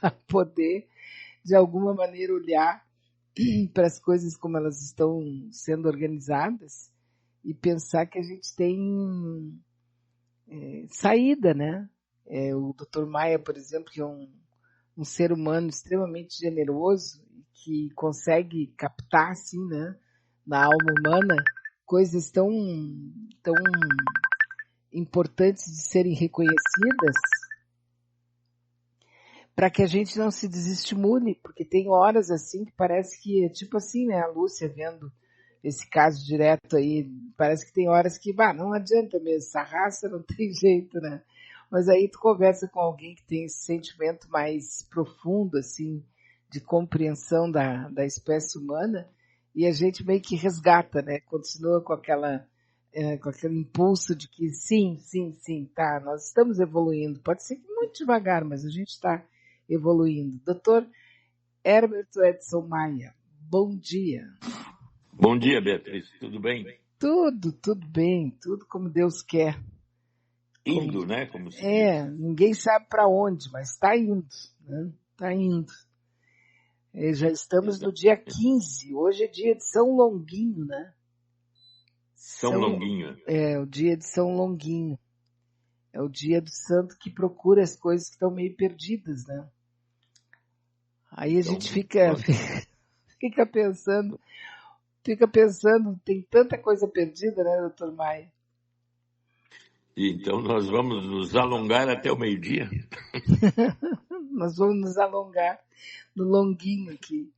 para poder, de alguma maneira, olhar para as coisas como elas estão sendo organizadas e pensar que a gente tem saída, né? O Dr. Maia, por exemplo, que é um ser humano extremamente generoso e que consegue captar, assim, né, na alma humana, coisas tão importantes de serem reconhecidas para que a gente não se desestimule, porque tem horas assim que parece que é tipo assim, né, a Lúcia vendo esse caso direto aí, parece que tem horas que, não adianta mesmo, essa raça não tem jeito, né? Mas aí tu conversa com alguém que tem esse sentimento mais profundo, assim, de compreensão da espécie humana, e a gente meio que resgata, né? Continua com com aquele impulso de que sim, sim, sim, tá, nós estamos evoluindo. Pode ser que muito devagar, mas a gente está evoluindo. Doutor Herberto Edson Maia, bom dia. Bom dia, Beatriz. Tudo bem? Tudo bem, tudo como Deus quer. Indo, né? Como se diz. Ninguém sabe para onde, mas está indo, né? Está indo. Já estamos no dia 15, hoje é dia de São Longuinho, né? São Longuinho. O dia de São Longuinho. É o dia do santo que procura as coisas que estão meio perdidas, né? Aí a gente fica pensando, tem tanta coisa perdida, né, doutor Maia? Então nós vamos nos alongar até o meio-dia. Nós vamos nos alongar no longuinho aqui.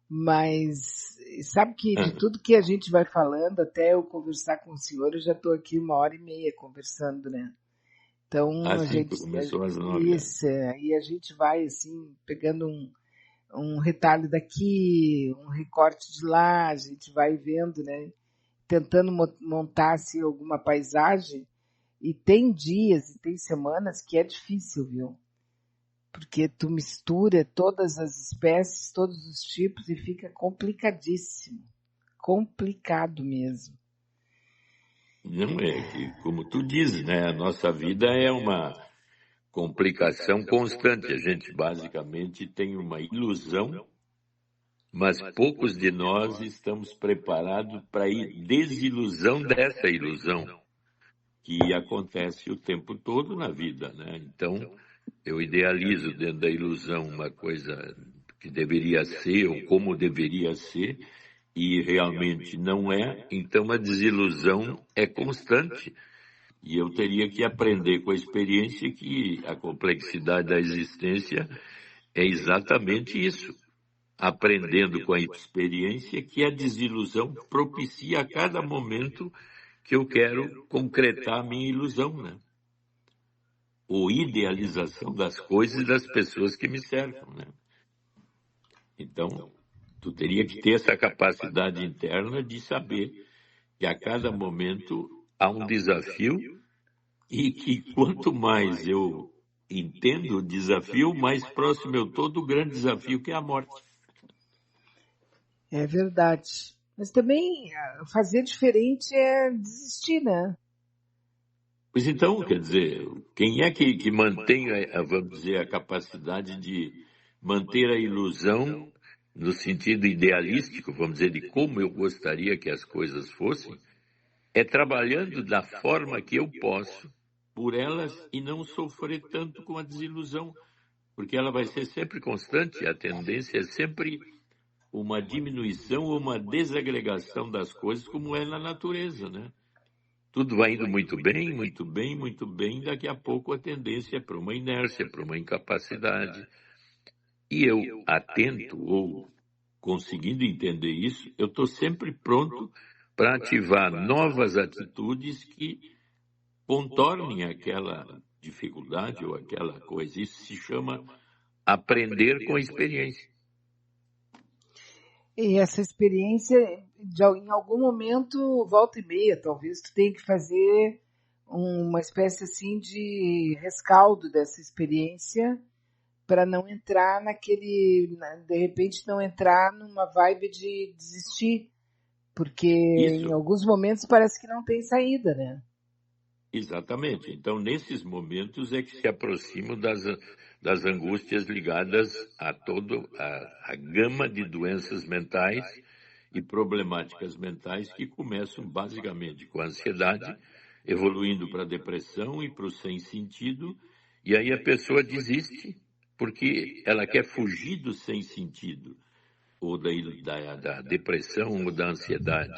Mas sabe que de tudo que a gente vai falando, até eu conversar com o senhor, eu já estou aqui 1h30 conversando, né? Então a gente começou às 9. Aí a gente vai assim, pegando um retalho daqui, um recorte de lá, a gente vai vendo, né? Tentando montar assim, alguma paisagem. E tem dias e tem semanas que é difícil, viu? Porque tu mistura todas as espécies, todos os tipos e fica complicadíssimo. Complicado mesmo. Não é que, como tu dizes, né? A nossa vida é uma complicação constante. A gente basicamente tem uma ilusão, mas poucos de nós estamos preparados para ir desilusão dessa ilusão, que acontece o tempo todo na vida, né? Então, eu idealizo dentro da ilusão uma coisa que deveria ser ou como deveria ser, e realmente não é, então a desilusão é constante. E eu teria que aprender com a experiência que a complexidade da existência é exatamente isso. Aprendendo com a experiência que a desilusão propicia a cada momento que eu quero concretar a minha ilusão, né? Ou idealização das coisas e das pessoas que me cercam, né? Então, tu teria que ter essa capacidade interna de saber que a cada momento há um desafio e que quanto mais eu entendo o desafio, mais próximo eu estou do grande desafio que é a morte. É verdade. Mas também fazer diferente é desistir, né? Pois então, quer dizer, quem é que mantém, vamos dizer, a capacidade de manter a ilusão no sentido idealístico, vamos dizer, de como eu gostaria que as coisas fossem, é trabalhando da forma que eu posso por elas e não sofrer tanto com a desilusão, porque ela vai ser sempre constante, a tendência é sempre uma diminuição ou uma desagregação das coisas como é na natureza, né? Tudo vai indo muito bem, muito bem, muito bem, daqui a pouco a tendência é para uma inércia, para uma incapacidade. E eu, atento ou conseguindo entender isso, eu estou sempre pronto para ativar novas atitudes que contornem aquela dificuldade ou aquela coisa. Isso se chama aprender com a experiência. E essa experiência, em algum momento, volta e meia, talvez, tu tenha que fazer uma espécie assim de rescaldo dessa experiência para não entrar de repente não entrar numa vibe de desistir, porque em alguns momentos parece que não tem saída, né? Exatamente. Então, nesses momentos é que se aproximam das angústias ligadas a toda a gama de doenças mentais e problemáticas mentais que começam basicamente com a ansiedade, evoluindo para a depressão e para o sem sentido, e aí a pessoa desiste porque ela quer fugir do sem sentido, ou da depressão ou da ansiedade.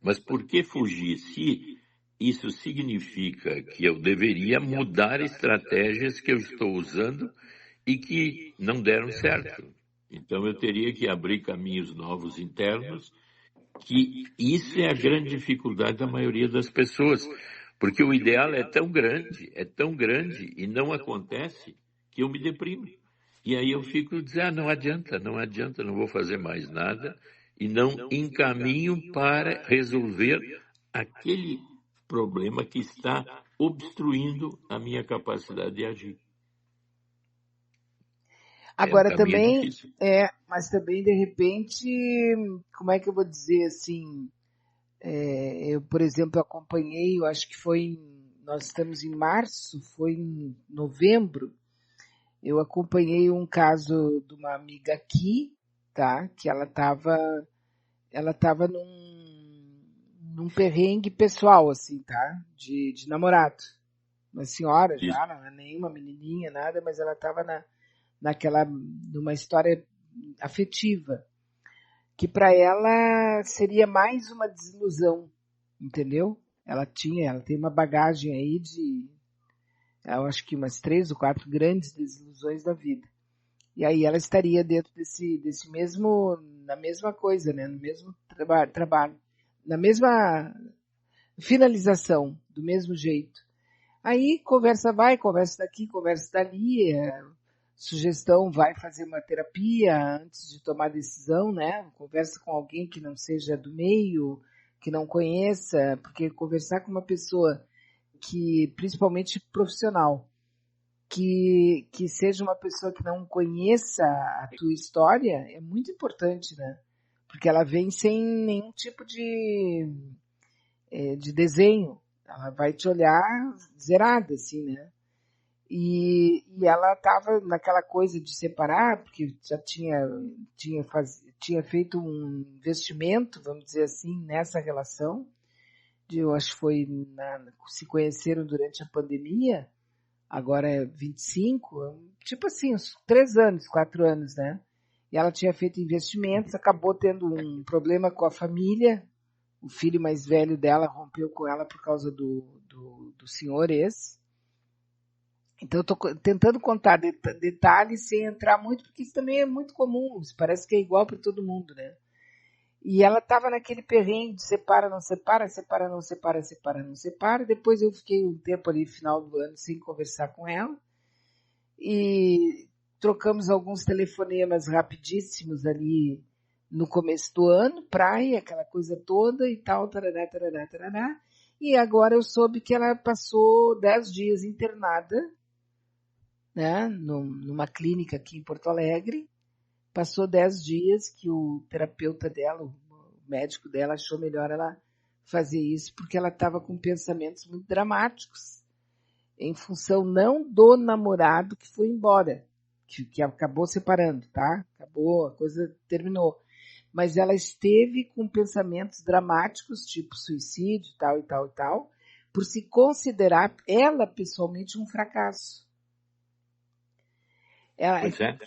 Mas por que fugir se isso significa que eu deveria mudar estratégias que eu estou usando e que não deram certo? Então eu teria que abrir caminhos novos internos, que isso é a grande dificuldade da maioria das pessoas, porque o ideal é tão grande e não acontece que eu me deprimo. E aí eu fico dizendo, não adianta, não vou fazer mais nada e não encaminho para resolver aquele problema que está obstruindo a minha capacidade de agir. O Agora caminho é também, difícil. mas também de repente, como é que eu vou dizer assim, eu, por exemplo, acompanhei, eu acho que nós estamos em março, foi em novembro, eu acompanhei um caso de uma amiga aqui, tá? Que ela tava num perrengue pessoal, assim, tá? De namorado. Uma senhora Isso. já, não é nenhuma menininha, nada, mas ela tava numa história afetiva, que para ela seria mais uma desilusão, entendeu? Ela tem uma bagagem aí eu acho que umas 3 ou 4 grandes desilusões da vida. E aí ela estaria dentro desse mesmo, na mesma coisa, né? No mesmo trabalho, na mesma finalização, do mesmo jeito. Aí conversa vai, conversa daqui, conversa dali, sugestão, vai fazer uma terapia antes de tomar decisão, né? Conversa com alguém que não seja do meio, que não conheça, porque conversar com uma pessoa que, principalmente profissional, que seja uma pessoa que não conheça a tua história, é muito importante, né? Porque ela vem sem nenhum tipo de desenho. Ela vai te olhar zerada, assim, né? E ela estava naquela coisa de separar, porque já tinha feito um investimento, vamos dizer assim, nessa relação. Eu acho que se conheceram durante a pandemia, agora é 25, tipo assim, uns 3 anos, 4 anos, né? E ela tinha feito investimentos, acabou tendo um problema com a família, o filho mais velho dela rompeu com ela por causa do senhor esse. Então, eu estou tentando contar detalhes sem entrar muito, porque isso também é muito comum, isso parece que é igual para todo mundo, né? E ela estava naquele perrengue de separa, não separa, separa, não separa, separa, não separa. Depois eu fiquei um tempo ali, final do ano, sem conversar com ela. E trocamos alguns telefonemas rapidíssimos ali no começo do ano, praia, aquela coisa toda e tal, tarará, tarará, tarará. E agora eu soube que ela passou 10 dias internada, né, numa clínica aqui em Porto Alegre. Passou 10 dias que o terapeuta dela, o médico dela, achou melhor ela fazer isso, porque ela estava com pensamentos muito dramáticos, em função não do namorado que foi embora, que acabou separando, tá? Acabou, a coisa terminou. Mas ela esteve com pensamentos dramáticos, tipo suicídio, tal e tal e tal, por se considerar ela pessoalmente um fracasso.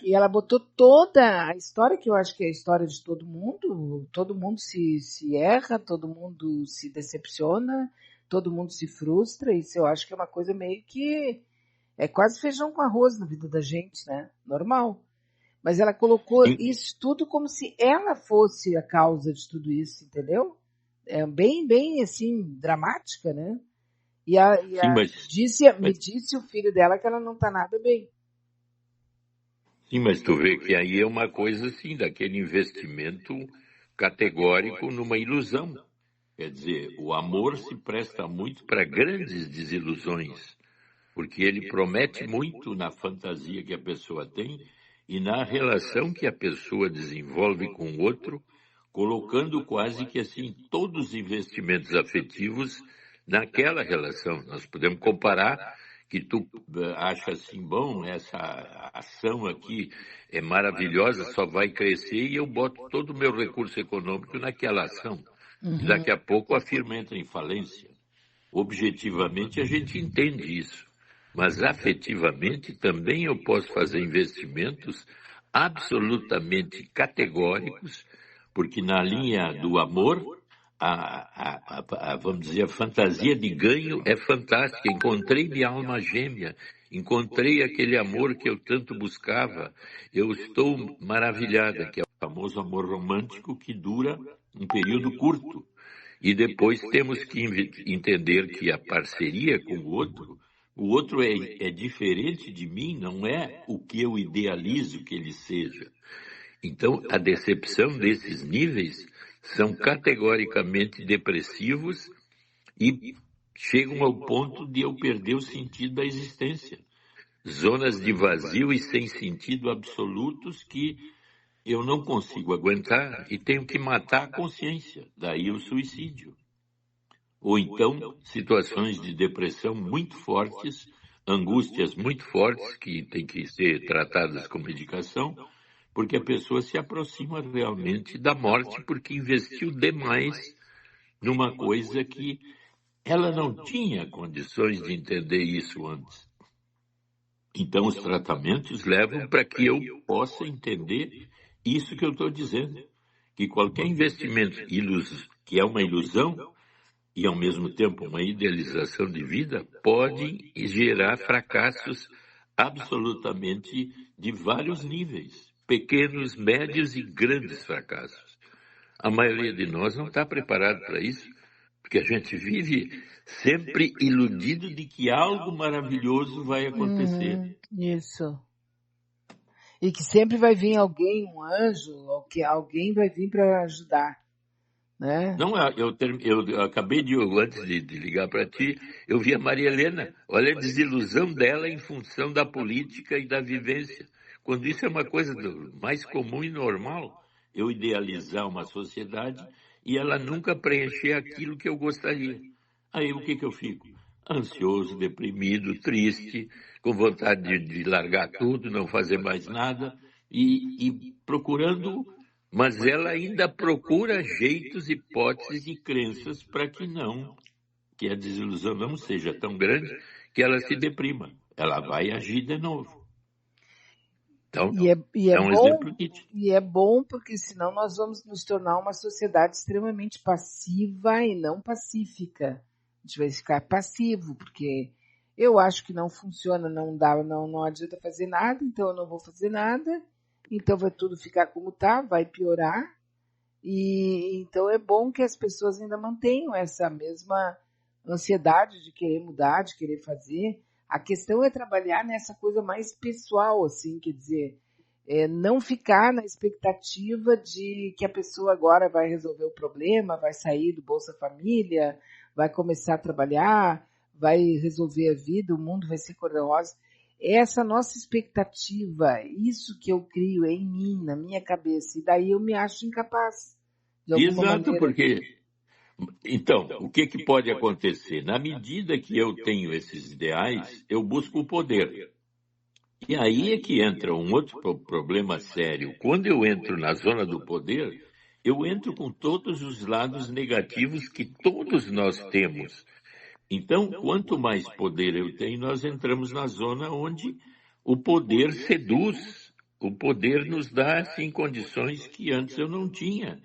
E ela botou toda a história, que eu acho que é a história de todo mundo se erra, todo mundo se decepciona, todo mundo se frustra, isso eu acho que é uma coisa meio que é quase feijão com arroz na vida da gente, né? Normal. Mas ela colocou isso tudo como se ela fosse a causa de tudo isso, entendeu? É bem, bem, assim, dramática, né? Me disse o filho dela que ela não tá nada bem. Sim, mas tu vê que aí é uma coisa assim, daquele investimento categórico numa ilusão. Quer dizer, o amor se presta muito para grandes desilusões, porque ele promete muito na fantasia que a pessoa tem e na relação que a pessoa desenvolve com o outro, colocando quase que assim todos os investimentos afetivos naquela relação. Nós podemos comparar que tu acha assim, bom, essa ação aqui é maravilhosa, só vai crescer e eu boto todo o meu recurso econômico naquela ação. E Uhum. daqui a pouco a firma entra em falência. Objetivamente a gente entende isso, mas afetivamente também eu posso fazer investimentos absolutamente categóricos, porque na linha do amor, vamos dizer, a fantasia de ganho é fantástica. Encontrei minha alma gêmea, encontrei aquele amor que eu tanto buscava. Eu estou maravilhada, que é o famoso amor romântico que dura um período curto. E depois temos que entender que a parceria com o outro é diferente de mim, não é o que eu idealizo que ele seja. Então, a decepção desses níveis são categoricamente depressivos e chegam ao ponto de eu perder o sentido da existência. Zonas de vazio e sem sentido absolutos que eu não consigo aguentar e tenho que matar a consciência, daí o suicídio. Ou então, situações de depressão muito fortes, angústias muito fortes que têm que ser tratadas com medicação, porque a pessoa se aproxima realmente da morte porque investiu demais numa coisa que ela não tinha condições de entender isso antes. Então, os tratamentos levam para que eu possa entender isso que eu estou dizendo, que qualquer investimento que é uma ilusão e, ao mesmo tempo, uma idealização de vida, pode gerar fracassos absolutamente de vários níveis, pequenos, médios e grandes fracassos. A maioria de nós não está preparado para isso, porque a gente vive sempre iludido de que algo maravilhoso vai acontecer. Isso. E que sempre vai vir alguém, um anjo, ou que alguém vai vir para ajudar, né? Não, eu acabei antes de ligar para ti, eu vi a Maria Helena, olha a desilusão dela em função da política e da vivência. Quando isso é uma coisa mais comum e normal, eu idealizar uma sociedade e ela nunca preencher aquilo que eu gostaria. Aí o que eu fico? Ansioso, deprimido, triste, com vontade de largar tudo, não fazer mais nada e procurando, mas ela ainda procura jeitos, hipóteses e crenças para que a desilusão não seja tão grande que ela se deprima. Ela vai agir de novo. Então, é um exemplo nítido. E é bom porque senão nós vamos nos tornar uma sociedade extremamente passiva e não pacífica. A gente vai ficar passivo, porque eu acho que não funciona, não dá, não adianta fazer nada, então eu não vou fazer nada, então vai tudo ficar como tá, vai piorar. E então é bom que as pessoas ainda mantenham essa mesma ansiedade de querer mudar, de querer fazer. A questão é trabalhar nessa coisa mais pessoal, assim, quer dizer, não ficar na expectativa de que a pessoa agora vai resolver o problema, vai sair do Bolsa Família, vai começar a trabalhar, vai resolver a vida, o mundo vai ser cor-de-rosa. Essa nossa expectativa, isso que eu crio em mim, na minha cabeça, e daí eu me acho incapaz, de alguma Exato, maneira. porque então, o que pode acontecer? Na medida que eu tenho esses ideais, eu busco o poder. E aí é que entra um outro problema sério. Quando eu entro na zona do poder, eu entro com todos os lados negativos que todos nós temos. Então, quanto mais poder eu tenho, nós entramos na zona onde o poder seduz. O poder nos dá, assim, condições que antes eu não tinha.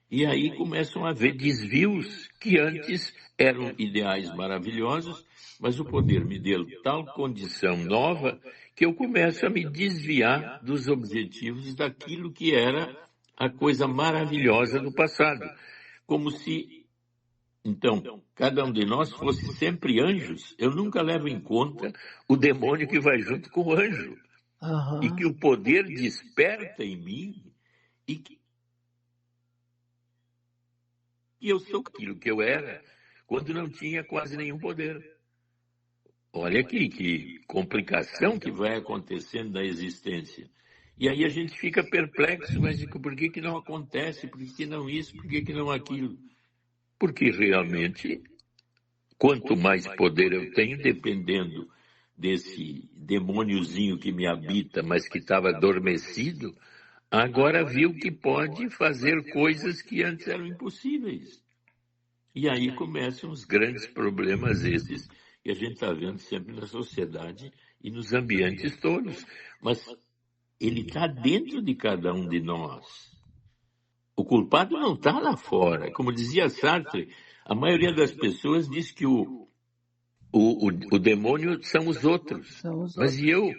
E aí começam a haver desvios que antes eram ideais maravilhosos, mas o poder me deu tal condição nova que eu começo a me desviar dos objetivos daquilo que era a coisa maravilhosa do passado. Como se, então, cada um de nós fosse sempre anjos. Eu nunca levo em conta o demônio que vai junto com o anjo. E que o poder desperta em mim e que eu sou aquilo que eu era quando não tinha quase nenhum poder. Olha aqui que complicação que vai acontecendo na existência. E aí a gente fica perplexo, mas por que não acontece? Por que não isso? Por que não aquilo? Porque realmente, quanto mais poder eu tenho, dependendo desse demôniozinho que me habita, mas que estava adormecido, agora viu que pode fazer coisas que antes eram impossíveis. E aí começam os grandes problemas esses que a gente está vendo sempre na sociedade e nos ambientes todos. Mas ele está dentro de cada um de nós. O culpado não está lá fora. Como dizia Sartre, a maioria das pessoas diz que o demônio são os outros. Mas e eu?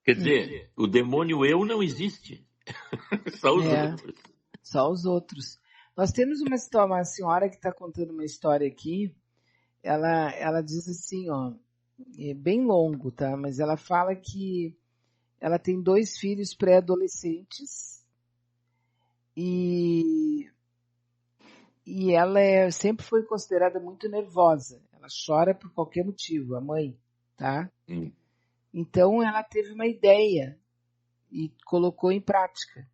Quer dizer, o demônio eu não existe. Só os outros. Só os outros. Nós temos uma senhora que está contando uma história aqui. Ela diz assim, ó, é bem longo, tá? Mas ela fala que ela tem 2 filhos pré-adolescentes e ela sempre foi considerada muito nervosa. Ela chora por qualquer motivo, a mãe, tá? Então ela teve uma ideia e colocou em prática.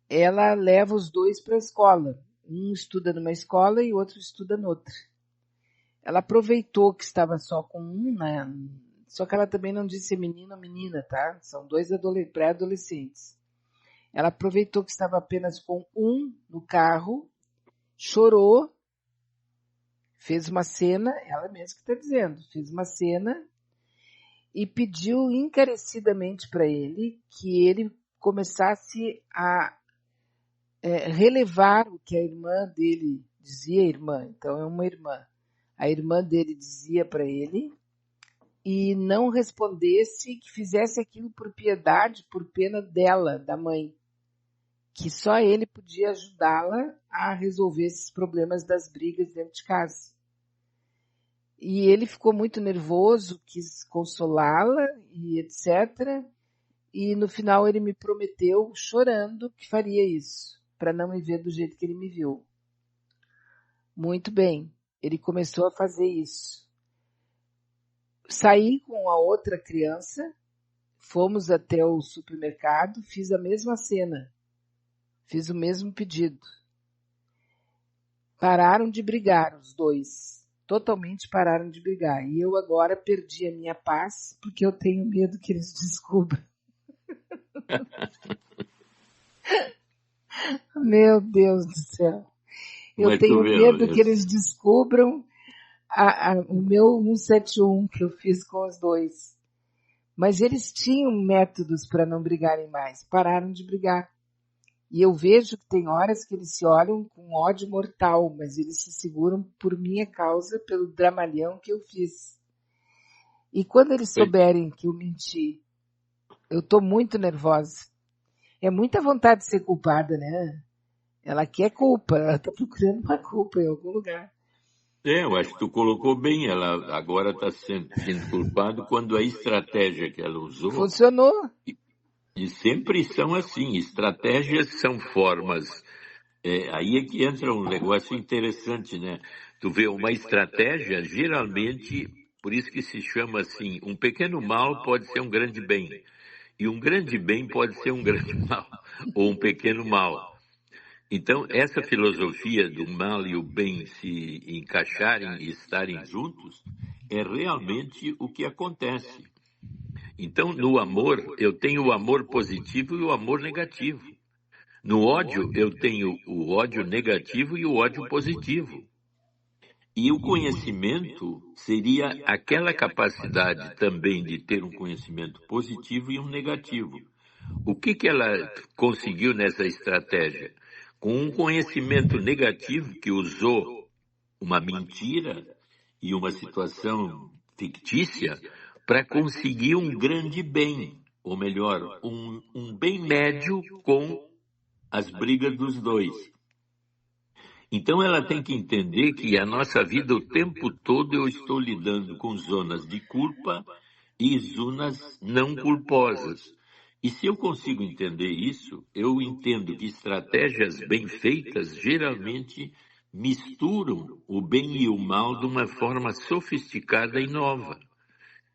Ela leva os 2 para a escola. Um estuda numa escola e o outro estuda noutra. Ela aproveitou que estava só com um, né? Só que ela também não disse menino ou menina, tá? São 2 pré-adolescentes. Ela aproveitou que estava apenas com um no carro, chorou, fez uma cena, ela mesma que está dizendo, fez uma cena e pediu encarecidamente para ele que ele começasse a relevar o que a irmã dele dizia, então é uma irmã. A irmã dele dizia para ele e não respondesse, que fizesse aquilo por piedade, por pena dela, da mãe, que só ele podia ajudá-la a resolver esses problemas das brigas dentro de casa. E ele ficou muito nervoso, quis consolá-la e etc. E no final ele me prometeu, chorando, que faria isso, para não me ver do jeito que ele me viu. Muito bem, ele começou a fazer isso. Saí com a outra criança, fomos até o supermercado, fiz a mesma cena, fiz o mesmo pedido. Pararam de brigar os 2, totalmente pararam de brigar. E eu agora perdi a minha paz, porque eu tenho medo que eles descubram. Meu Deus do céu. Eu tenho medo que eles descubram o meu 171 que eu fiz com os 2. Mas eles tinham métodos para não brigarem mais. Pararam de brigar. E eu vejo que tem horas que eles se olham com ódio mortal, mas eles se seguram por minha causa, pelo dramalhão que eu fiz. E quando eles souberem que eu menti, eu estou muito nervosa. É muita vontade de ser culpada, né? Ela quer culpa, ela está procurando uma culpa em algum lugar. Eu acho que tu colocou bem, ela agora está sendo culpada quando a estratégia que ela usou... Funcionou. E sempre são assim, estratégias são formas. Aí é que entra um negócio interessante, né? Tu vê uma estratégia, geralmente, por isso que se chama assim, um pequeno mal pode ser um grande bem. E um grande bem pode ser um grande mal, ou um pequeno mal. Então, essa filosofia do mal e o bem se encaixarem e estarem juntos, é realmente o que acontece. Então, no amor, eu tenho o amor positivo e o amor negativo. No ódio, eu tenho o ódio negativo e o ódio positivo. E o conhecimento seria aquela capacidade também de ter um conhecimento positivo e um negativo. O que ela conseguiu nessa estratégia? Com um conhecimento negativo que usou uma mentira e uma situação fictícia para conseguir um grande bem, ou melhor, um bem médio com as brigas dos 2. Então ela tem que entender que a nossa vida o tempo todo eu estou lidando com zonas de culpa e zonas não culposas. E se eu consigo entender isso, eu entendo que estratégias bem feitas geralmente misturam o bem e o mal de uma forma sofisticada e nova.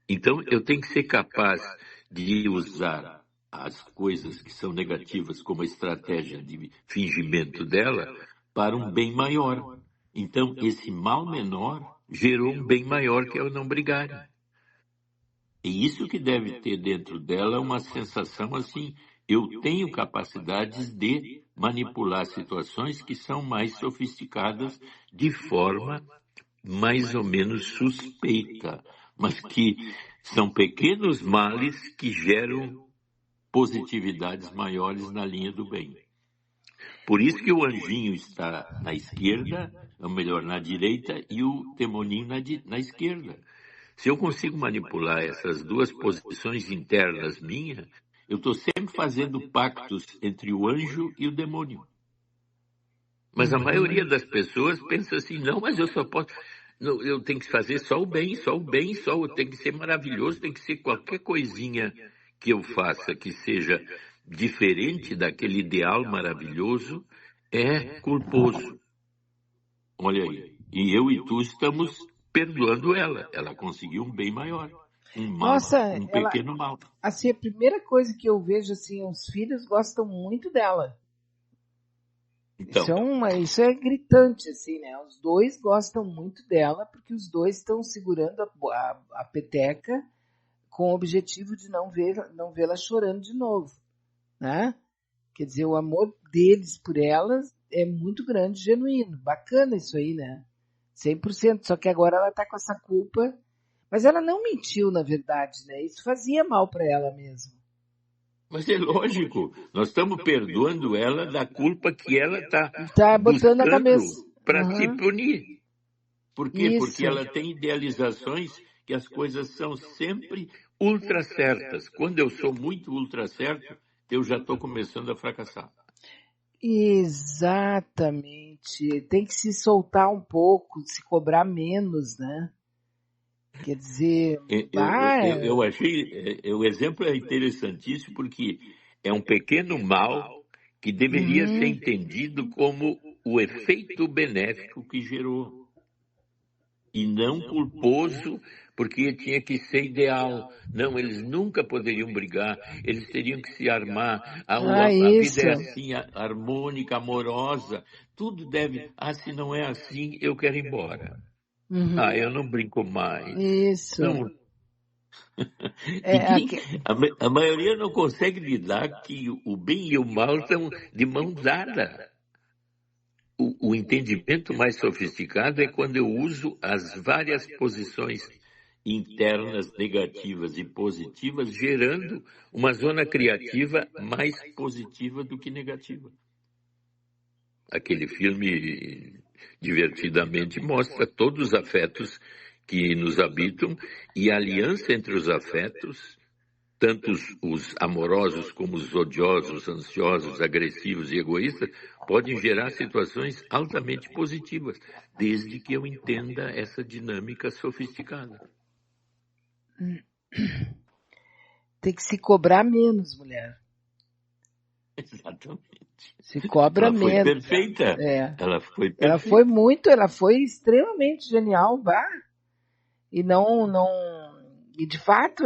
Então, eu tenho que ser capaz de usar as coisas que são negativas como estratégia de fingimento dela para um bem maior. Então, esse mal menor gerou um bem maior que é o não brigar. E isso que deve ter dentro dela uma sensação assim, eu tenho capacidades de manipular situações que são mais sofisticadas de forma mais ou menos suspeita, mas que são pequenos males que geram positividades maiores na linha do bem. Por isso que o anjinho está na esquerda, ou melhor, na direita, e o demoninho na esquerda. Se eu consigo manipular essas duas posições internas minhas, eu estou sempre fazendo pactos entre o anjo e o demônio. Mas a maioria das pessoas pensa assim, não, mas eu só posso... Não, eu tenho que fazer só o bem, eu tenho que ser maravilhoso, tem que ser qualquer coisinha que eu faça que seja diferente daquele ideal maravilhoso, é culposo. Olha aí. E eu e tu estamos perdoando ela. Ela conseguiu um bem maior. Nossa, Um pequeno mal. Assim, a primeira coisa que eu vejo, assim, os filhos gostam muito dela. Então, Isso é gritante, assim, né? Os dois gostam muito dela, porque os dois estão segurando a peteca com o objetivo de não vê-la chorando de novo, né? Quer dizer, o amor deles por elas é muito grande, genuíno. Bacana isso aí, né? 100%. Só que agora ela tá com essa culpa. Mas ela não mentiu, na verdade, né? Isso fazia mal para ela mesmo. mas é lógico, nós estamos perdoando ela da culpa que ela está Tá botando na cabeça. buscando para se Uhum. punir. Por quê? Porque Isso. ela tem idealizações que as coisas são sempre ultra certas. Quando eu sou muito ultra certo, eu já estou começando a fracassar. Exatamente. Tem que se soltar um pouco, se cobrar menos, né? Quer dizer, Eu achei, o exemplo é interessantíssimo porque é um pequeno mal que deveria ser uhum. entendido como o efeito benéfico que gerou. E não culposo, porque tinha que ser ideal. Não, eles nunca poderiam brigar, eles teriam que se armar. A vida Isso. é assim, harmônica, amorosa. Tudo deve. Ah, se não é assim, eu quero ir embora. Ah, eu não brinco mais. Isso. Não. E É, quem, a maioria não consegue lidar que o bem e o mal estão de mão dada. O entendimento mais sofisticado é quando eu uso as várias posições internas negativas e positivas, gerando uma zona criativa mais positiva do que negativa. Aquele filme divertidamente mostra todos os afetos que nos habitam e a aliança entre os afetos, tanto os amorosos como os odiosos, ansiosos, agressivos e egoístas, podem gerar situações altamente positivas, desde que eu entenda essa dinâmica sofisticada. tem que se cobrar menos, mulher. Exatamente. Se cobra Ela foi menos. perfeita. É. Ela foi Ela perfeita. ela foi extremamente genial, bah. E e de fato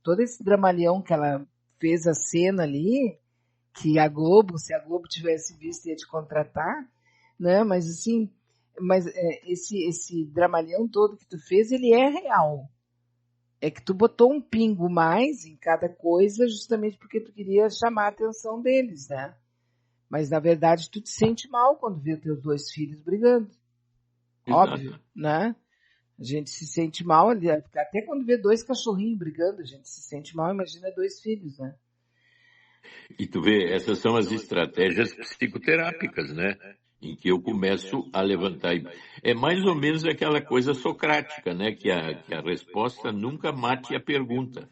todo esse dramalhão que ela fez a cena ali, que se a Globo tivesse visto ia te contratar, né? Mas assim, esse dramalhão todo que tu fez, ele é real. É que tu botou um pingo mais em cada coisa justamente porque tu queria chamar a atenção deles, né? Mas na verdade tu te sente mal quando vê teus dois filhos brigando. Óbvio, Exato. né? A gente se sente mal, até quando vê dois cachorrinhos brigando, a gente se sente mal, imagina dois filhos, né? E tu vê, essas são as estratégias psicoterápicas, né? Em que eu começo a levantar. É mais ou menos aquela coisa socrática, né? Que a resposta nunca mate a pergunta.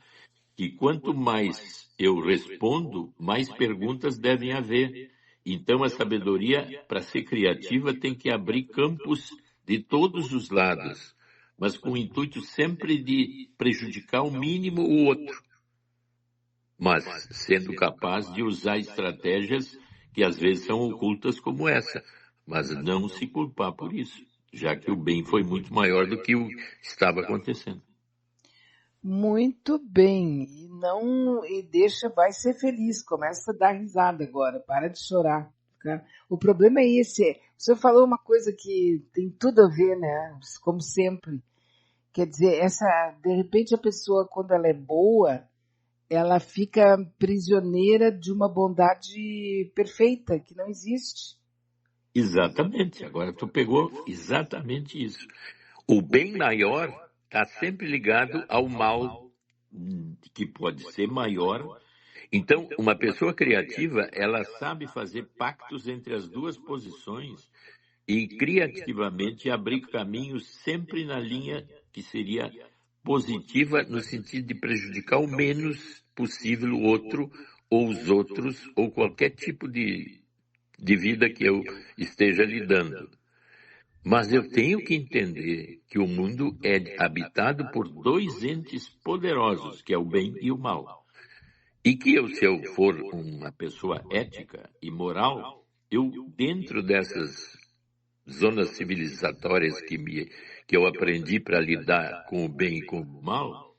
Que quanto mais eu respondo, mais perguntas devem haver. Então a sabedoria, para ser criativa, tem que abrir campos de todos os lados, mas com o intuito sempre de prejudicar ao mínimo o outro, mas sendo capaz de usar estratégias que às vezes são ocultas como essa, mas não se culpar por isso, já que o bem foi muito maior do que o que estava acontecendo. Muito bem. Vai ser feliz, começa a dar risada agora, para de chorar. Tá? O problema é esse. O senhor falou uma coisa que tem tudo a ver, né? Como sempre, Quer dizer, de repente a pessoa, quando ela é boa, ela fica prisioneira de uma bondade perfeita, que não existe. Exatamente. Agora tu pegou exatamente isso. O bem maior está sempre ligado ao mal, que pode ser maior. Então, uma pessoa criativa, ela sabe fazer pactos entre as duas posições e criativamente abrir caminhos sempre na linha que seria positiva, no sentido de prejudicar o menos possível o outro, ou os outros, ou qualquer tipo de vida que eu esteja lidando. Mas eu tenho que entender que o mundo é habitado por dois entes poderosos, que é o bem e o mal. E que eu, se eu for uma pessoa ética e moral, eu, dentro dessas zonas civilizatórias que eu aprendi para lidar com o bem e com o mal,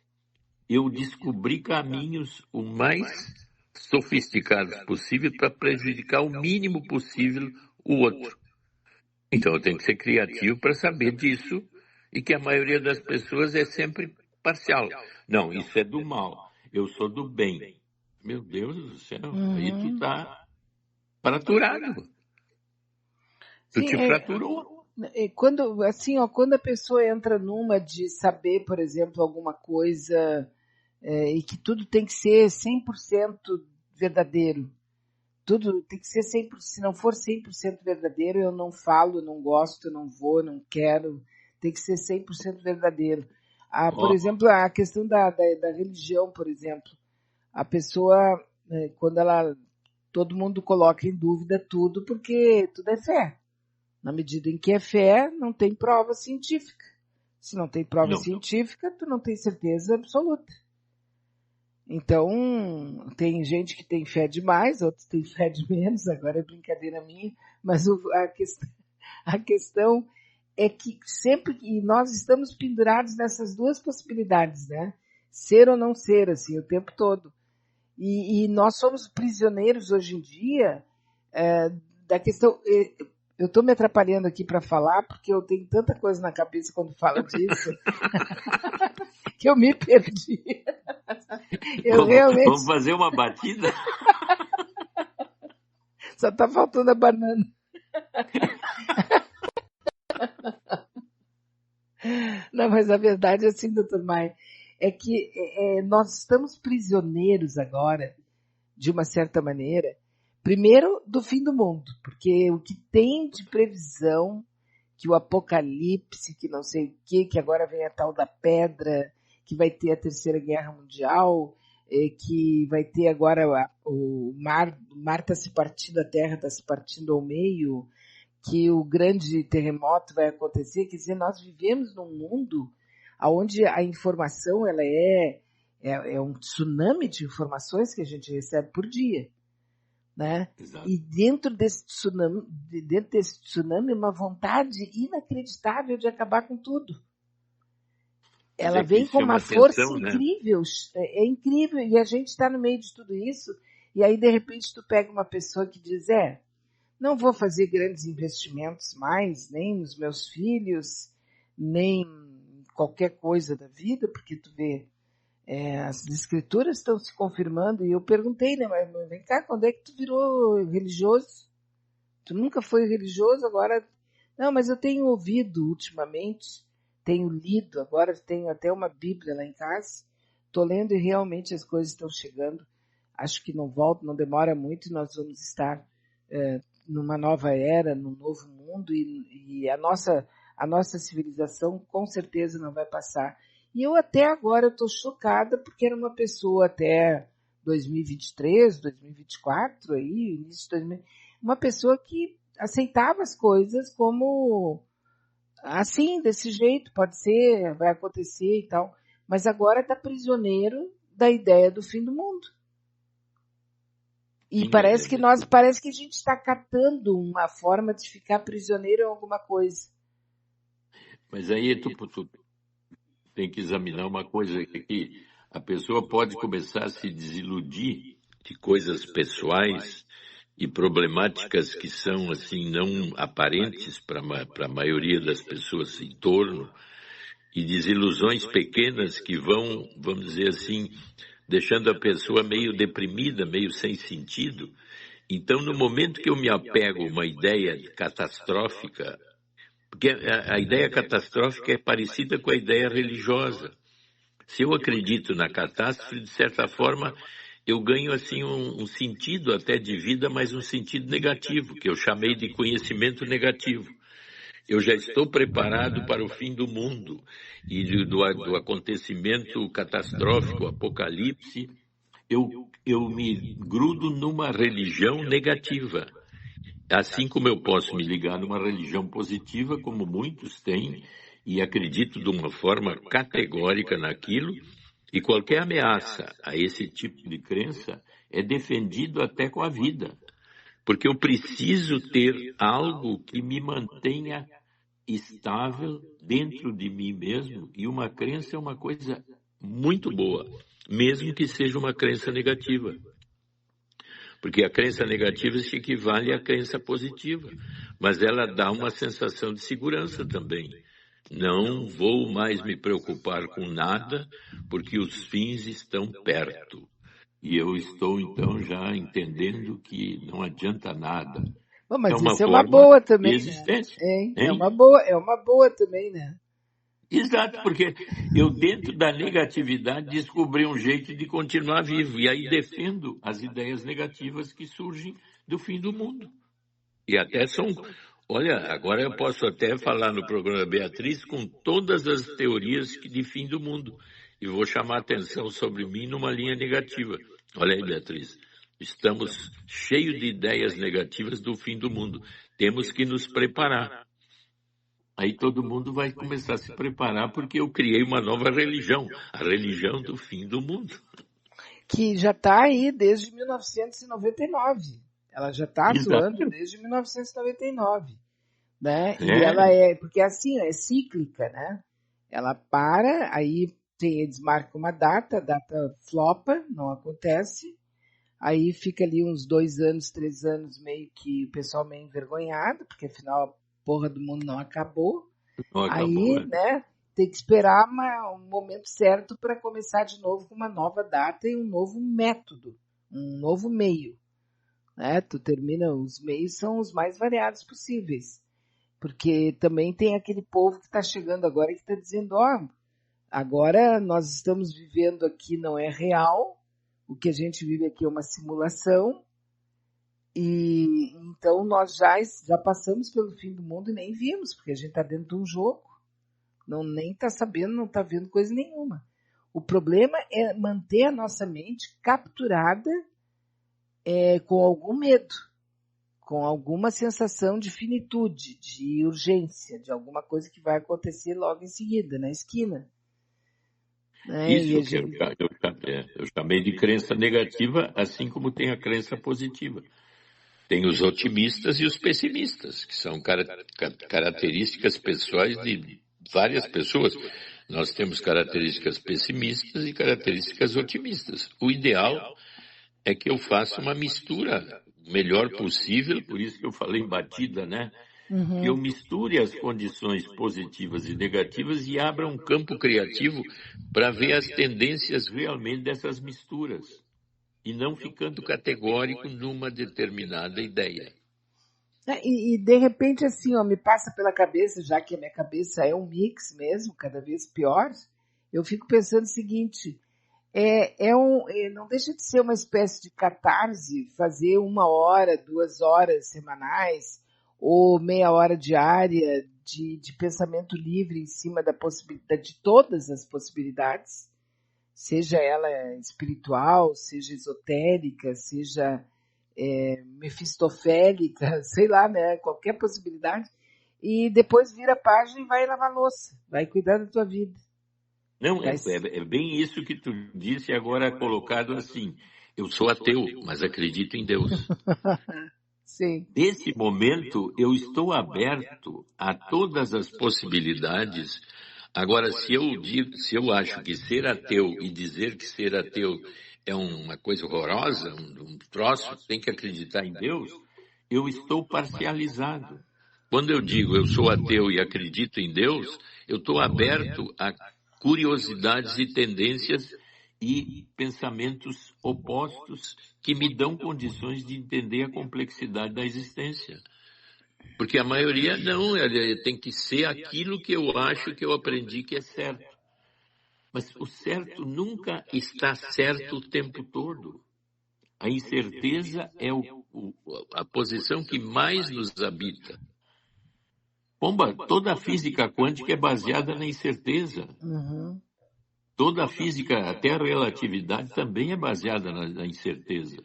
eu descobri caminhos o mais sofisticados possível para prejudicar o mínimo possível o outro. Então eu tenho que ser criativo para saber disso e que a maioria das pessoas é sempre parcial. Não, isso é do mal, eu sou do bem. Meu Deus do céu, aí tu tá fraturado. Tu Sim, te fraturou. quando, assim, ó, quando a pessoa entra numa de saber, por exemplo, alguma coisa e que tudo tem que ser 100% verdadeiro, tudo tem que ser 100%, se não for 100% verdadeiro, eu não falo, não gosto, não vou, não quero, tem que ser 100% verdadeiro. Por exemplo, a questão da religião, por exemplo, a pessoa, quando todo mundo coloca em dúvida tudo, porque tudo é fé. Na medida em que é fé, não tem prova científica. Se não tem prova científica, tu não tem certeza absoluta. Então, tem gente que tem fé demais, outros têm fé de menos, agora é brincadeira minha, mas a questão é que sempre que nós estamos pendurados nessas duas possibilidades, né? Ser ou não ser, assim, o tempo todo. E nós somos prisioneiros hoje em dia da questão. Eu estou me atrapalhando aqui para falar, porque eu tenho tanta coisa na cabeça quando fala disso, que eu me perdi. Vamos fazer uma batida? Só está faltando a banana. Não, mas a verdade é assim, doutor Maia, é que nós estamos prisioneiros agora, de uma certa maneira, primeiro do fim do mundo, porque o que tem de previsão, que o apocalipse, que não sei o que agora vem a tal da pedra, que vai ter a Terceira Guerra Mundial, que vai ter agora o mar está se partindo, a Terra está se partindo ao meio, que o grande terremoto vai acontecer. Quer dizer, nós vivemos num mundo onde a informação ela é um tsunami de informações que a gente recebe por dia, né? Exato. E dentro desse tsunami, uma vontade inacreditável de acabar com tudo. Ela vem com uma força incrível, é incrível, e a gente está no meio de tudo isso, e aí de repente tu pega uma pessoa que diz, não vou fazer grandes investimentos mais, nem nos meus filhos, nem qualquer coisa da vida, porque tu vê, as escrituras estão se confirmando, e eu perguntei, né, mas vem cá, quando é que tu virou religioso? Tu nunca foi religioso, agora... Não, mas eu tenho ouvido ultimamente, tenho lido, agora tenho até uma Bíblia lá em casa, estou lendo e realmente as coisas estão chegando, acho que não demora muito, e nós vamos estar numa nova era, num novo mundo, e a nossa civilização com certeza não vai passar. E eu até agora estou chocada, porque era uma pessoa até 2023, 2024, aí, início de 2000, uma pessoa que aceitava as coisas como assim, desse jeito, pode ser, vai acontecer e tal, mas agora está prisioneiro da ideia do fim do mundo. E parece que a gente está catando uma forma de ficar prisioneiro em alguma coisa. Mas aí tu tem que examinar uma coisa que a pessoa pode começar a se desiludir de coisas pessoais e problemáticas que são assim não aparentes para a maioria das pessoas em torno, e desilusões pequenas que vão, vamos dizer assim, deixando a pessoa meio deprimida, meio sem sentido. Então, no momento que eu me apego a uma ideia catastrófica, porque a ideia catastrófica é parecida com a ideia religiosa. Se eu acredito na catástrofe, de certa forma, eu ganho assim um sentido até de vida, mas um sentido negativo, que eu chamei de conhecimento negativo. Eu já estou preparado para o fim do mundo e do acontecimento catastrófico, apocalipse. Eu me grudo numa religião negativa. Assim como eu posso me ligar numa religião positiva, como muitos têm, e acredito de uma forma categórica naquilo, e qualquer ameaça a esse tipo de crença é defendido até com a vida. Porque eu preciso ter algo que me mantenha estável dentro de mim mesmo, e uma crença é uma coisa muito boa, mesmo que seja uma crença negativa. Porque a crença negativa se equivale à crença positiva, mas ela dá uma sensação de segurança também. Não vou mais me preocupar com nada, porque os fins estão perto. E eu estou, então, já entendendo que não adianta nada. Bom, É mas uma isso é uma forma boa de também, né? existência, Hein? hein? É uma boa também, né? Exato, porque eu, dentro da negatividade, descobri um jeito de continuar vivo. E aí defendo as ideias negativas que surgem do fim do mundo. E até são... Olha, agora eu posso até falar no programa Beatriz com todas as teorias de fim do mundo. E vou chamar a atenção sobre mim numa linha negativa. Olha aí, Beatriz. Estamos cheios de ideias negativas do fim do mundo. Temos que nos preparar. Aí todo mundo vai começar a se preparar porque eu criei uma nova religião, a religião do fim do mundo. Que já está aí desde 1999. Ela já está atuando Exato. desde 1999, né? E ela É, porque assim, é cíclica, né? Ela para, aí eles marcam uma data, a data flopa, não acontece. Aí fica ali uns 2 anos, 3 anos, meio que o pessoal meio envergonhado, porque afinal a porra do mundo não acabou. não acabou. Aí, né, tem que esperar um momento certo para começar de novo com uma nova data e um novo método, um novo meio. Né? Tu termina, os meios são os mais variados possíveis. Porque também tem aquele povo que está chegando agora que está dizendo, ó, agora nós estamos vivendo aqui não é real, o que a gente vive aqui é uma simulação, e então nós já passamos pelo fim do mundo e nem vimos, porque a gente está dentro de um jogo, não nem está sabendo, não está vendo coisa nenhuma. O problema é manter a nossa mente capturada com algum medo, com alguma sensação de finitude, de urgência, de alguma coisa que vai acontecer logo em seguida, na esquina. Né? Isso que eu chamei de crença negativa, assim como tem a crença positiva. Tem os otimistas e os pessimistas, que são características pessoais de várias pessoas. Nós temos características pessimistas e características otimistas. O ideal é que eu faça uma mistura o melhor possível, por isso que eu falei em batida, né? Que eu misture as condições positivas e negativas e abra um campo criativo para ver as tendências realmente dessas misturas e não ficando categórico numa determinada ideia. E de repente assim, ó, me passa pela cabeça, já que a minha cabeça é um mix mesmo, cada vez pior, eu fico pensando o seguinte, não deixa de ser uma espécie de catarse fazer 1 hora, 2 horas semanais ou meia hora diária de pensamento livre em cima da possibilidade de todas as possibilidades, seja ela espiritual, seja esotérica, seja mefistofélica, sei lá, né? Qualquer possibilidade. E depois vira a página e vai lavar louça, vai cuidar da tua vida. Não, é bem isso que tu disse agora colocado assim. Eu sou ateu, mas acredito em Deus. Sim. Nesse momento, eu estou aberto a todas as possibilidades. Agora, se eu acho que ser ateu e dizer que ser ateu é uma coisa horrorosa, um troço, tem que acreditar em Deus, eu estou parcializado. Quando eu digo eu sou ateu e acredito em Deus, eu estou aberto a curiosidades e tendências e pensamentos opostos que me dão condições de entender a complexidade da existência. Porque a maioria não, tem que ser aquilo que eu acho que eu aprendi que é certo. Mas o certo nunca está certo o tempo todo. A incerteza é a posição que mais nos habita. Pomba, toda a física quântica é baseada na incerteza. Uhum. Toda a física, até a relatividade, também é baseada na incerteza.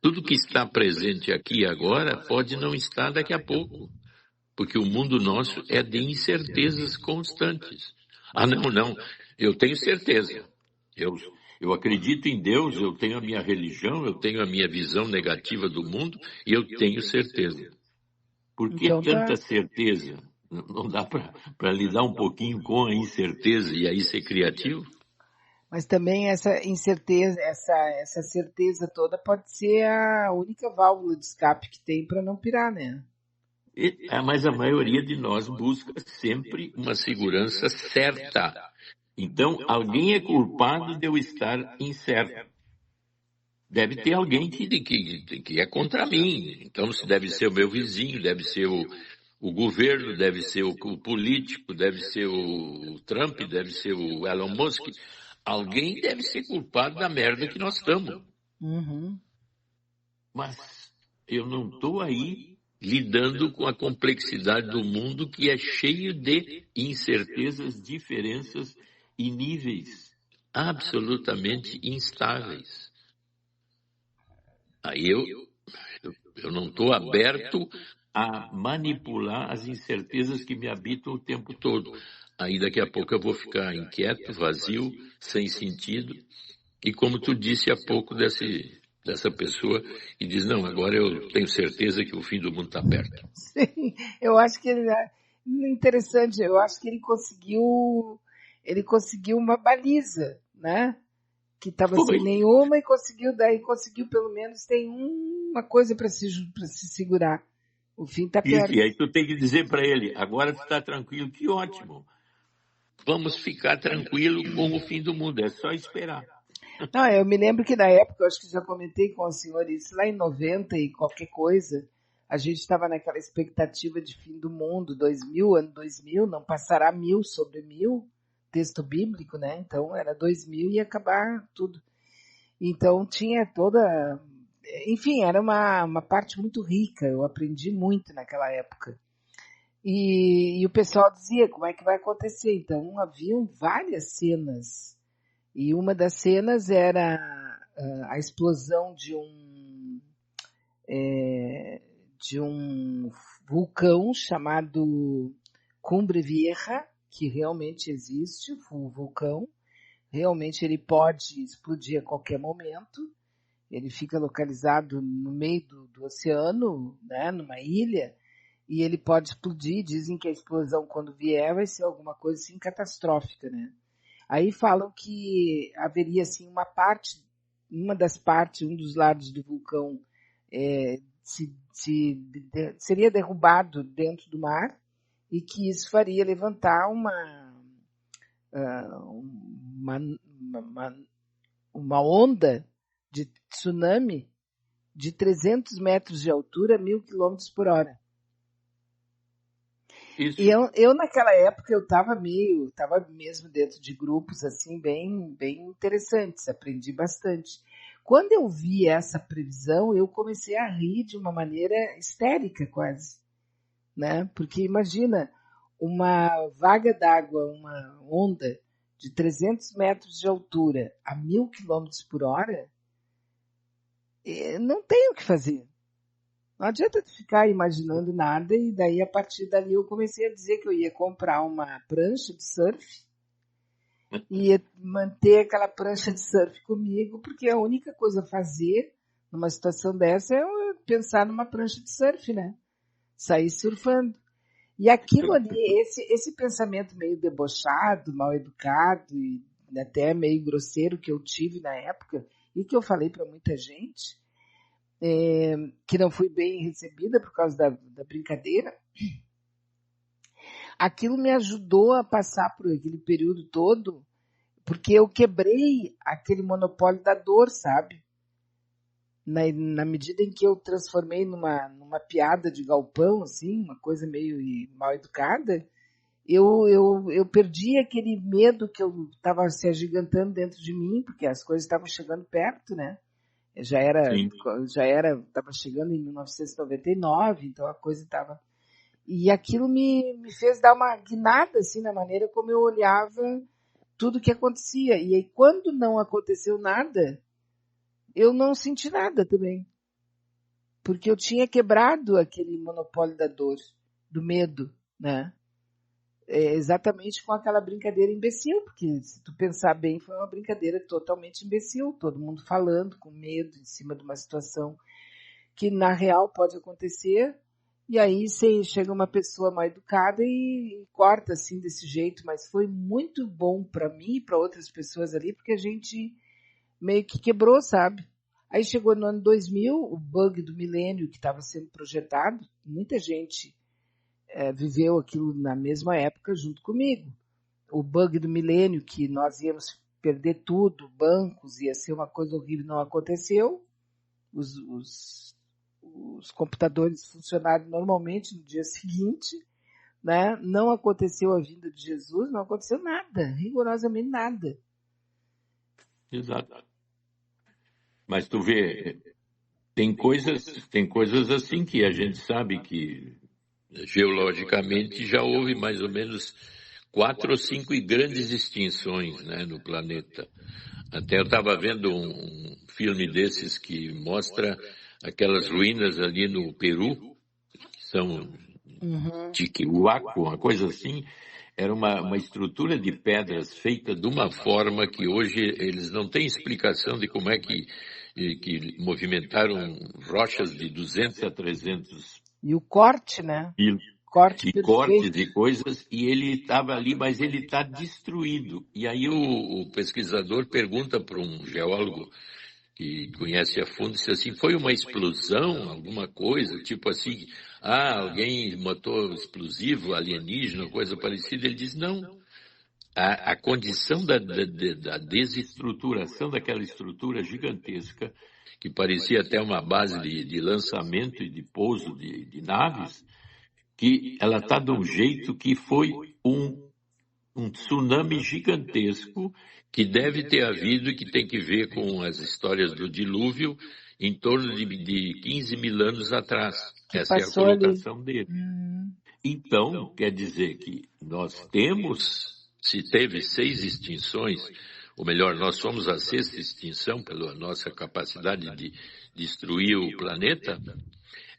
Tudo que está presente aqui agora pode não estar daqui a pouco, porque o mundo nosso é de incertezas constantes. Ah, não, eu tenho certeza. Eu acredito em Deus, eu tenho a minha religião, eu tenho a minha visão negativa do mundo e eu tenho certeza. Por que Então tanta tá. certeza? Não dá para lidar um pouquinho com a incerteza e aí ser criativo? Mas também essa incerteza, essa certeza toda pode ser a única válvula de escape que tem para não pirar, né? Mas a maioria de nós busca sempre uma segurança certa. Então, alguém é culpado de eu estar incerto. Deve ter alguém que é contra mim. Então, se deve ser o meu vizinho, deve ser o governo, deve ser o político, deve ser o Trump, deve ser o Elon Musk. Alguém deve ser culpado da merda que nós estamos. Uhum. Mas eu não estou aí lidando com a complexidade do mundo que é cheio de incertezas, diferenças e níveis absolutamente instáveis. Aí eu não estou aberto a manipular as incertezas que me habitam o tempo todo. Aí daqui a pouco eu vou ficar inquieto, vazio, sem sentido. E como tu disse há pouco dessa pessoa que diz, não, agora eu tenho certeza que o fim do mundo está perto. Sim, eu acho que ele interessante, eu acho que ele conseguiu uma baliza, né? Que estava sem Foi. nenhuma e conseguiu pelo menos tem uma coisa para se segurar. O fim está Isso, perto. e aí tu tem que dizer para ele, agora tu está tranquilo, que ótimo. Vamos ficar tranquilo com o fim do mundo, é só esperar. Não, eu me lembro que na época, eu acho que já comentei com o senhor isso, lá em 90 e qualquer coisa, a gente estava naquela expectativa de fim do mundo, 2000, ano 2000, não passará 1000 sobre 1000, texto bíblico, né? Então era 2000 e ia acabar tudo. Então tinha toda, enfim, era uma parte muito rica, eu aprendi muito naquela época. E o pessoal dizia como é que vai acontecer. Então haviam várias cenas. E uma das cenas era a explosão de um vulcão chamado Cumbre Vieja, que realmente existe, o vulcão. Realmente ele pode explodir a qualquer momento. Ele fica localizado no meio do oceano, né, numa ilha, e ele pode explodir. Dizem que a explosão, quando vier, vai ser alguma coisa assim catastrófica, né? Aí falam que haveria assim uma das partes, um dos lados do vulcão seria derrubado dentro do mar e que isso faria levantar uma, uma, uma onda de tsunami de 300 metros de altura, 1000 quilômetros por hora. Isso. E eu naquela época eu estava mesmo dentro de grupos assim bem interessantes, aprendi bastante. Quando eu vi essa previsão, eu comecei a rir de uma maneira histérica quase, né? Porque imagina uma vaga d'água, uma onda de 300 metros de altura a 1000 quilômetros por hora, não tem o que fazer. Não adianta tu ficar imaginando nada e daí a partir dali eu comecei a dizer que eu ia comprar uma prancha de surf e ia manter aquela prancha de surf comigo, porque a única coisa a fazer numa situação dessa é eu pensar numa prancha de surf, né? Sair surfando. E aquilo ali, esse pensamento meio debochado, mal educado e até meio grosseiro que eu tive na época e que eu falei para muita gente, que não fui bem recebida por causa da brincadeira, aquilo me ajudou a passar por aquele período todo, porque eu quebrei aquele monopólio da dor, sabe? Na medida em que eu transformei numa piada de galpão, assim, uma coisa meio mal educada, eu perdi aquele medo que eu estava se agigantando dentro de mim, porque as coisas estavam chegando perto, né? Sim, Estava chegando em 1999, então a coisa estava... E aquilo me fez dar uma guinada, assim, na maneira como eu olhava tudo que acontecia. E aí, quando não aconteceu nada, eu não senti nada também. Porque eu tinha quebrado aquele monopólio da dor, do medo, né? Exatamente com aquela brincadeira imbecil, porque se tu pensar bem, foi uma brincadeira totalmente imbecil, todo mundo falando com medo em cima de uma situação que na real pode acontecer, e aí chega uma pessoa mal educada e corta assim desse jeito, mas foi muito bom para mim e para outras pessoas ali, porque a gente meio que quebrou, sabe? Aí chegou no ano 2000, o bug do milênio que estava sendo projetado, muita gente viveu aquilo na mesma época junto comigo. O bug do milênio, que nós íamos perder tudo, bancos, ia ser uma coisa horrível, não aconteceu. Os computadores funcionaram normalmente no dia seguinte, né? Não aconteceu a vinda de Jesus, não aconteceu nada, rigorosamente nada. exato. Mas tu vê, tem coisas assim que a gente sabe que geologicamente já houve mais ou menos 4 ou 5 grandes extinções, né, no planeta. Até eu estava vendo um filme desses que mostra aquelas ruínas ali no Peru, que são Tiquihuaco, uma coisa assim. Era uma estrutura de pedras feita de uma forma que hoje eles não têm explicação de como é que movimentaram rochas de 200 a 300 E o corte, né? quilos Corte e cortes perfeito. e coisas, e ele estava ali, mas ele está destruído. E aí o pesquisador pergunta para um geólogo que conhece a fundo, se assim, foi uma explosão, alguma coisa, tipo assim, alguém matou explosivo alienígena, coisa parecida. Ele diz, não. A condição da desestruturação daquela estrutura gigantesca, que parecia até uma base de lançamento e de pouso de naves, que ela está de um jeito que foi um tsunami gigantesco que deve ter havido e que tem que ver com as histórias do dilúvio em torno de 15 mil anos atrás. Que Essa é a passou ali. colocação dele. Então, quer dizer que nós temos, se teve 6 extinções, ou melhor, nós somos a 6ª extinção pela nossa capacidade de destruir o planeta,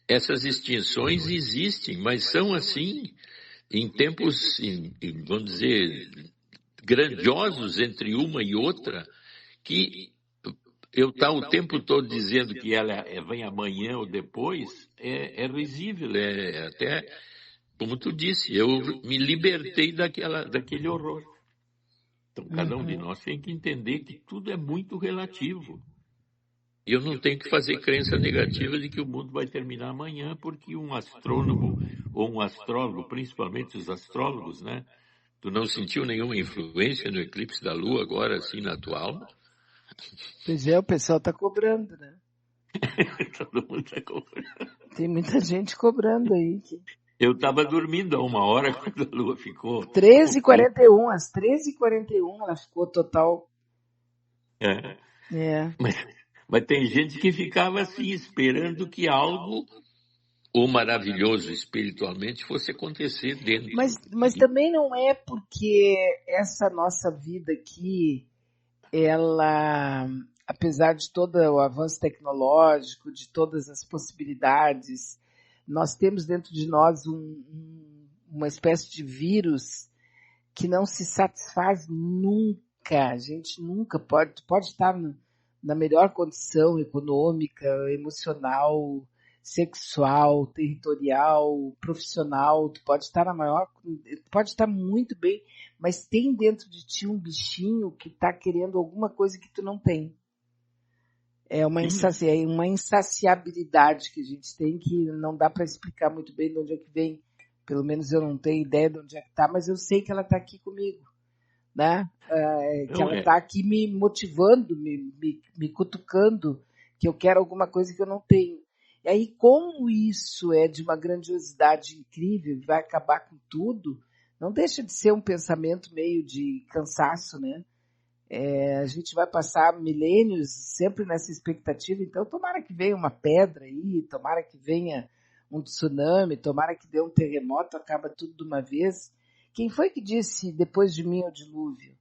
essas extinções existem, mas são assim em tempos, vamos dizer, grandiosos entre uma e outra, que eu estar o tempo todo dizendo que ela vem amanhã ou depois, é risível, até, como tu disse, eu me libertei daquele horror. Então, cada um de nós tem que entender que tudo é muito relativo. E eu não tenho que fazer crença negativa de que o mundo vai terminar amanhã, porque um astrônomo ou um astrólogo, principalmente os astrólogos, né? Tu não sentiu nenhuma influência no eclipse da Lua agora, assim, na atual? Pois é, o pessoal está cobrando, né? Todo mundo está cobrando. Tem muita gente cobrando aí. Eu estava dormindo há 1 hora quando a Lua ficou... 13h41, às 13h41 ela ficou total. É. É. Mas tem gente que ficava assim, esperando que algo, ou maravilhoso espiritualmente, fosse acontecer dentro. Mas também não é porque essa nossa vida aqui, ela, apesar de todo o avanço tecnológico, de todas as possibilidades, nós temos dentro de nós uma espécie de vírus que não se satisfaz nunca. A gente nunca pode estar na melhor condição econômica, emocional, sexual, territorial, profissional, tu pode estar pode estar muito bem, mas tem dentro de ti um bichinho que está querendo alguma coisa que tu não tem. É uma insaciabilidade que a gente tem que não dá para explicar muito bem de onde é que vem, Pelo menos eu não tenho ideia de onde é que está, mas eu sei que ela está aqui comigo, né? Que Não ela é. está aqui me motivando, me cutucando, que eu quero alguma coisa que eu não tenho. E aí, como isso é de uma grandiosidade incrível, vai acabar com tudo, não deixa de ser um pensamento meio de cansaço, né? A gente vai passar milênios sempre nessa expectativa, então tomara que venha uma pedra aí, tomara que venha um tsunami, tomara que dê um terremoto, acaba tudo de uma vez. Quem foi que disse depois de mim é o dilúvio?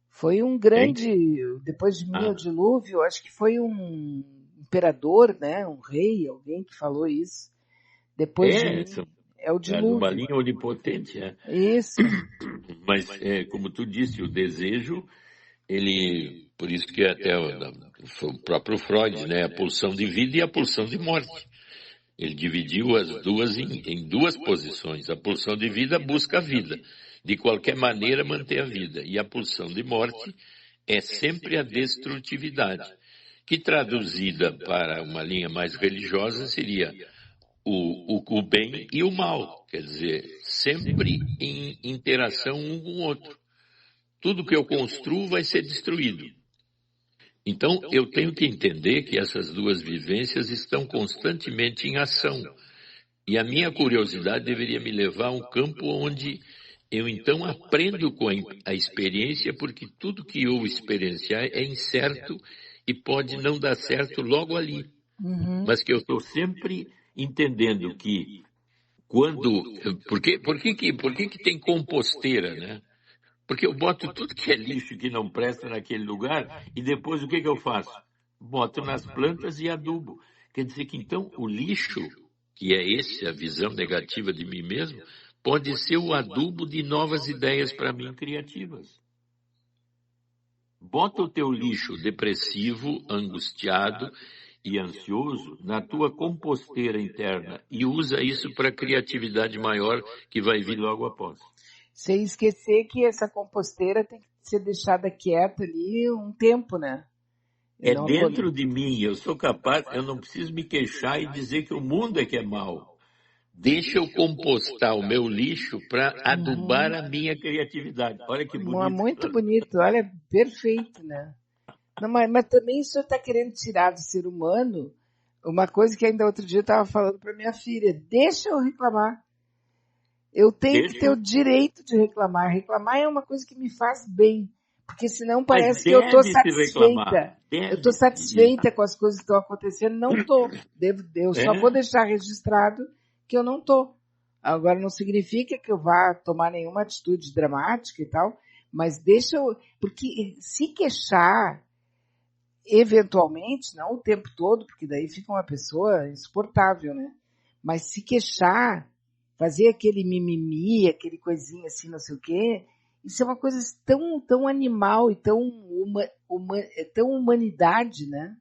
Foi um Hein? grande, depois de mim é o Ah, dilúvio, acho que foi um imperador, né, um rei, alguém que falou isso. Depois de são mim é o numa dilúvio. linha onipotente, Isso. Mas, como tu disse, o desejo, ele, por isso que até o próprio Freud, né, a pulsão de vida e a pulsão de morte. Ele dividiu as duas em duas posições. A pulsão de vida busca a vida, de qualquer maneira manter a vida. E a pulsão de morte é sempre a destrutividade, que traduzida para uma linha mais religiosa seria o bem e o mal, quer dizer, sempre em interação um com o outro. Tudo que eu construo vai ser destruído. Então, eu tenho que entender que essas duas vivências estão constantemente em ação. E a minha curiosidade deveria me levar a um campo onde eu então aprendo com a experiência, porque tudo que eu experienciar é incerto e pode não dar certo logo ali. Uhum. Mas que eu estou sempre entendendo que quando... Por que que tem composteira, né? Porque eu boto tudo que é lixo que não presta naquele lugar e depois o que eu faço? Boto nas plantas e adubo. Quer dizer que então o lixo, que é esse, a visão negativa de mim mesmo, pode ser o adubo de novas ideias para mim criativas. Bota o teu lixo depressivo, angustiado e ansioso na tua composteira interna e usa isso para a criatividade maior que vai vir logo após. Sem esquecer que essa composteira tem que ser deixada quieta ali um tempo, né? E É não dentro de mim, eu sou capaz, eu não preciso me queixar e dizer que o mundo é que é mau. Deixa eu compostar o meu lixo para adubar Uhum. a minha criatividade. Olha que bonito. Muito bonito, olha, perfeito, né? Não, mas também o senhor está querendo tirar do ser humano uma coisa que ainda outro dia eu estava falando para minha filha. Deixa eu reclamar. Eu tenho que ter Deixa, o direito de reclamar. Reclamar é uma coisa que me faz bem, porque senão mas parece que eu estou deve se reclamar. satisfeita. Eu estou Deve. satisfeita com as coisas que estão acontecendo. Não estou. Eu só vou É, deixar registrado que eu não estou. Agora não significa que eu vá tomar nenhuma atitude dramática e tal, mas deixa eu. Porque se queixar, eventualmente, não o tempo todo, porque daí fica uma pessoa insuportável, né? Mas se queixar, fazer aquele mimimi, aquele coisinha assim, não sei o quê, isso é uma coisa tão animal e tão humanidade, né?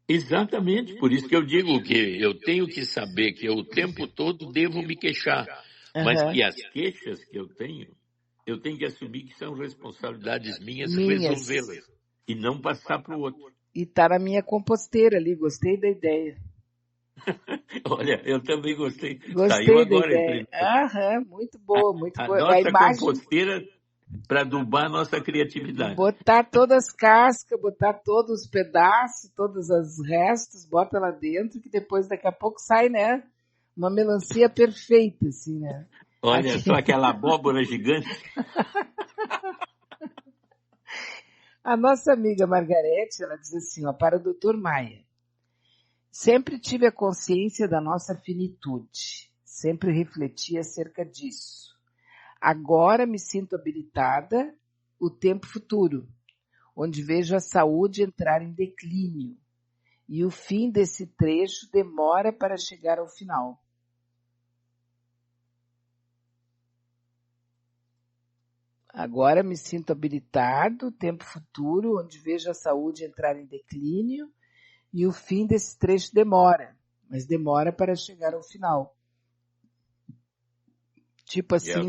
exatamente. Por isso que eu digo que eu tenho que saber que eu o tempo todo devo me queixar. Mas Aham. que as queixas que eu tenho que assumir que são responsabilidades minhas Minhas. resolvê-las e não passar para o outro. E tá na minha composteira ali, gostei da ideia. Olha, eu também gostei. Saiu Gostei da agora esse ideia. negócio. Aham, muito boa, muito A boa. A nossa imagem, composteira para adubar a nossa criatividade. botar todas as cascas, botar todos os pedaços, todos os restos, bota lá dentro, que depois daqui a pouco sai, né? Uma melancia perfeita, assim, né? Olha Aqui. só aquela abóbora gigante. A nossa amiga Margarete, ela diz assim, ó, para o Dr. Maia, sempre tive a consciência da nossa finitude, sempre refleti acerca disso. Agora me sinto habilitada o tempo futuro, onde vejo a saúde entrar em declínio, e o fim desse trecho demora para chegar ao final. Agora me sinto habilitado, tempo futuro, onde vejo a saúde entrar em declínio e o fim desse trecho demora, mas demora para chegar ao final. Tipo assim,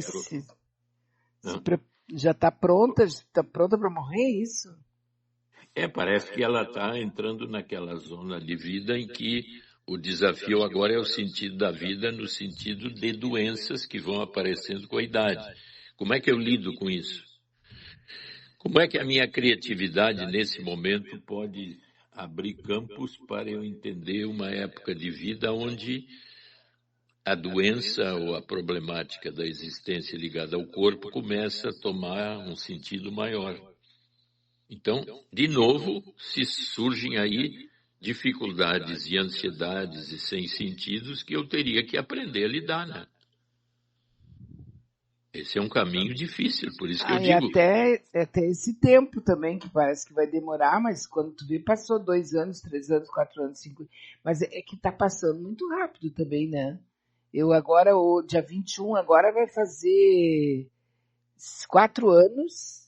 já está pronta para morrer, isso? Parece que ela está entrando naquela zona de vida em que O desafio agora é o sentido da vida no sentido de doenças que vão aparecendo com a idade. Como é que eu lido com isso? Como é que a minha criatividade nesse momento pode abrir campos para eu entender uma época de vida onde a doença ou a problemática da existência ligada ao corpo começa a tomar um sentido maior? Então, de novo, se surgem aí dificuldades e ansiedades e sem sentidos que eu teria que aprender a lidar, né? Esse é um caminho difícil, por isso que eu E digo... até esse tempo também, que parece que vai demorar, mas quando tu vê, passou 2 anos, 3 anos, 4 anos, 5... Mas é que tá passando muito rápido também, né? Eu agora, o dia 21, agora vai fazer 4 anos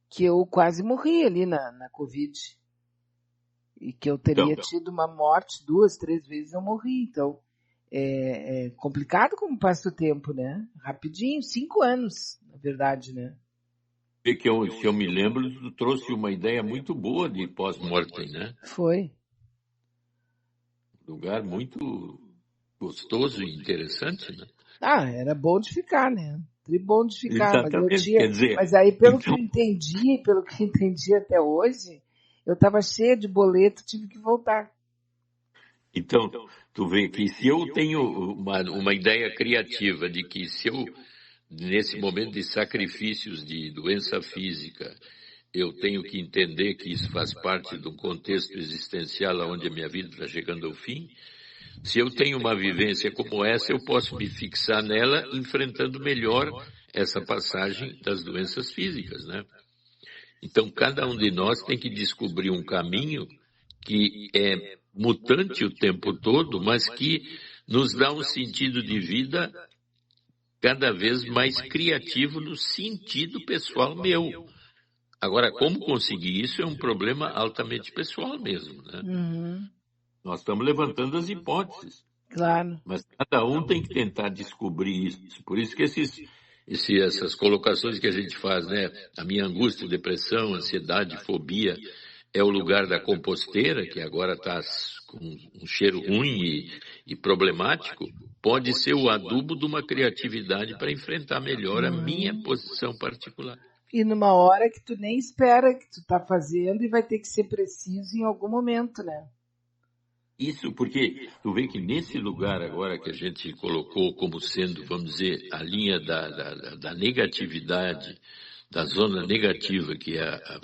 que eu quase morri ali na Covid. E que eu teria tido uma morte 2, 3 vezes eu morri. Então, é complicado como passa o tempo, né? Rapidinho, 5 anos, na verdade, né? Se eu me lembro, tu trouxe uma ideia muito boa de pós-mortem, né? Foi. Lugar muito gostoso e interessante, né? Era bom de ficar, né? Bom de ficar, Exatamente, quer dizer... Mas aí, pelo que eu entendi até hoje, eu estava cheia de boleto, tive que voltar. Então, tu vê que se eu tenho uma ideia criativa de que se eu, nesse momento de sacrifícios de doença física, eu tenho que entender que isso faz parte de um contexto existencial onde a minha vida está chegando ao fim, se eu tenho uma vivência como essa, eu posso me fixar nela enfrentando melhor essa passagem das doenças físicas, né? Então, cada um de nós tem que descobrir um caminho que é mutante o tempo todo, mas que nos dá um sentido de vida cada vez mais criativo no sentido pessoal meu. Agora, como conseguir isso é um problema altamente pessoal mesmo, né? Uhum. Nós estamos levantando as hipóteses. Claro. Mas cada um tem que tentar descobrir isso. Por isso que essas colocações que a gente faz, né? A minha angústia, depressão, ansiedade, fobia, é o lugar da composteira, que agora está com um cheiro ruim e problemático, pode ser o adubo de uma criatividade para enfrentar melhor a minha posição particular. E numa hora que tu nem espera que tu está fazendo e vai ter que ser preciso em algum momento, né? Isso porque tu vê que nesse lugar agora que a gente colocou como sendo, vamos dizer, a linha da negatividade, da zona negativa, que é a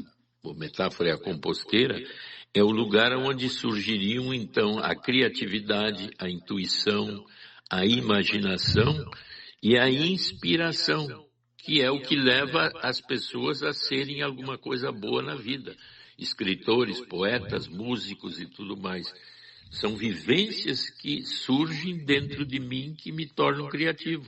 metáfora é a composteira, é o lugar onde surgiriam então a criatividade, a intuição, a imaginação e a inspiração, que é o que leva as pessoas a serem alguma coisa boa na vida. Escritores, poetas, músicos e tudo mais. São vivências que surgem dentro de mim que me tornam criativo.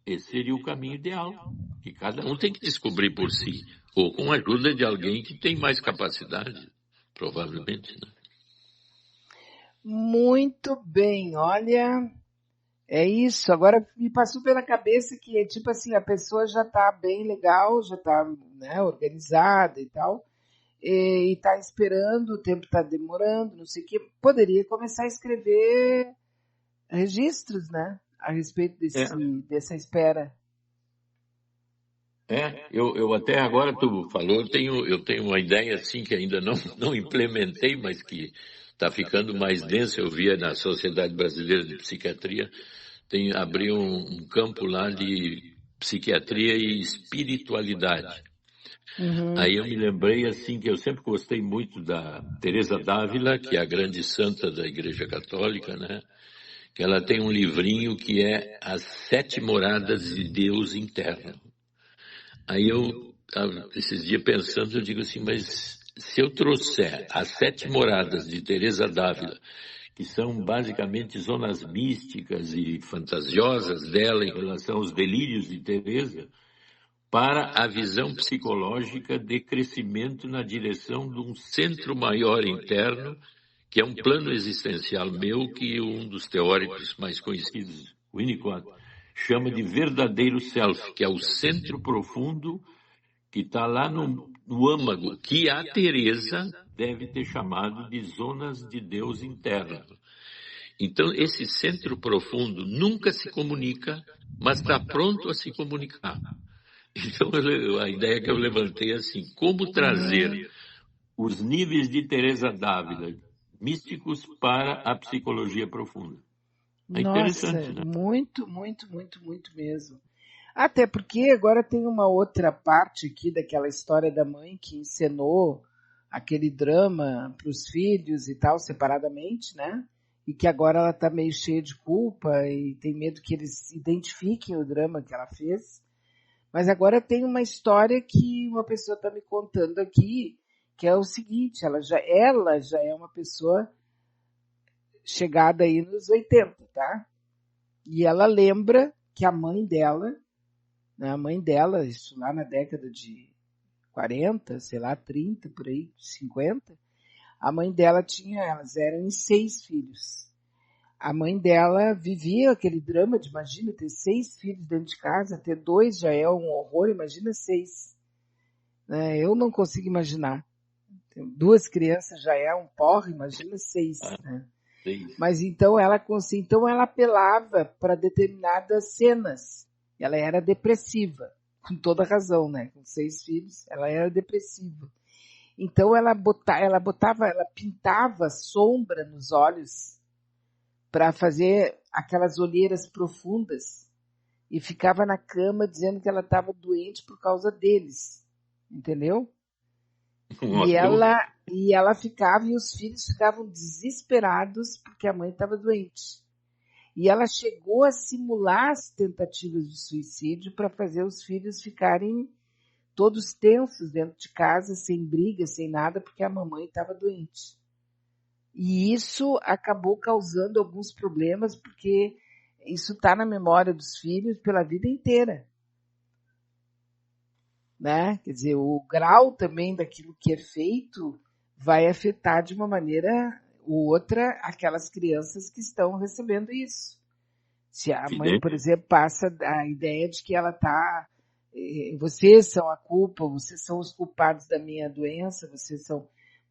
Esse seria o caminho ideal, que cada um tem que descobrir por si, ou com a ajuda de alguém que tem mais capacidade, provavelmente, né? Muito bem, olha, é isso. Agora me passou pela cabeça que, tipo assim, a pessoa já está bem legal, já está, né, organizada e tal, e está esperando, o tempo está demorando, não sei o que, poderia começar a escrever registros, né, a respeito dessa espera. Eu até agora, tu falou, eu tenho uma ideia assim que ainda não implementei, mas que está ficando mais densa. Eu via na Sociedade Brasileira de Psiquiatria, abriu um campo lá de psiquiatria e espiritualidade. Uhum. Aí eu me lembrei assim que eu sempre gostei muito da Teresa d'Ávila, que é a grande santa da Igreja Católica, né? Que ela tem um livrinho que é As 7 Moradas de Deus Interno. Aí eu, esses dias pensando, eu digo assim, mas se eu trouxer as 7 moradas de Teresa d'Ávila, que são basicamente zonas místicas e fantasiosas dela em relação aos delírios de Teresa, para a visão psicológica de crescimento na direção de um centro maior interno, que é um plano existencial meu, que um dos teóricos mais conhecidos, Winnicott, chama de verdadeiro self, que é o centro profundo que está lá no âmago, que a Teresa deve ter chamado de zonas de Deus interno. Então, esse centro profundo nunca se comunica, mas está pronto a se comunicar. Então, a ideia que eu levantei é assim, como trazer os níveis de Teresa d'Ávila místicos para a psicologia profunda. É interessante, Nossa, né? muito, muito, muito, muito mesmo. Até porque agora tem uma outra parte aqui daquela história da mãe que encenou aquele drama para os filhos e tal, separadamente, né? E que agora ela está meio cheia de culpa e tem medo que eles identifiquem o drama que ela fez. Mas agora tem uma história que uma pessoa está me contando aqui, que é o seguinte, ela já é uma pessoa chegada aí nos 80, tá? E ela lembra que a mãe dela, né, a mãe dela, isso lá na década de 40, sei lá, 30, por aí, 50, a mãe dela elas eram em 6 filhos. A mãe dela vivia aquele drama de, imagina, ter 6 filhos dentro de casa, ter 2 já é um horror, imagina 6. Né? Eu não consigo imaginar. 2 crianças já é um porre, imagina 6. Né? Mas então ela apelava para determinadas cenas. Ela era depressiva, com toda razão, né? Com 6 filhos, ela era depressiva. Então ela pintava sombra nos olhos para fazer aquelas olheiras profundas e ficava na cama dizendo que ela estava doente por causa deles, entendeu? E ela ficava, e os filhos ficavam desesperados porque a mãe estava doente. E ela chegou a simular as tentativas de suicídio para fazer os filhos ficarem todos tensos dentro de casa, sem briga, sem nada, porque a mamãe estava doente. E isso acabou causando alguns problemas, porque isso está na memória dos filhos pela vida inteira. Né? Quer dizer, o grau também daquilo que é feito vai afetar de uma maneira ou outra aquelas crianças que estão recebendo isso. Se a mãe, por exemplo, passa a ideia de que ela está, vocês são a culpa, vocês são os culpados da minha doença,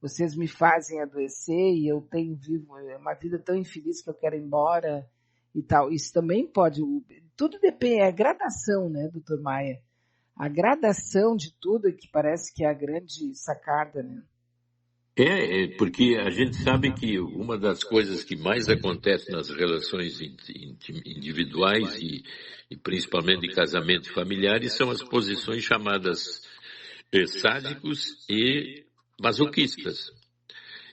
vocês me fazem adoecer e eu vivo uma vida tão infeliz que eu quero ir embora e tal. Isso também pode, tudo depende, é a gradação, né, doutor Maia? A gradação de tudo que parece que é a grande sacada, né? Porque a gente sabe que uma das coisas que mais acontece nas relações individuais e principalmente em casamentos familiares são as posições chamadas sádicos e masoquistas.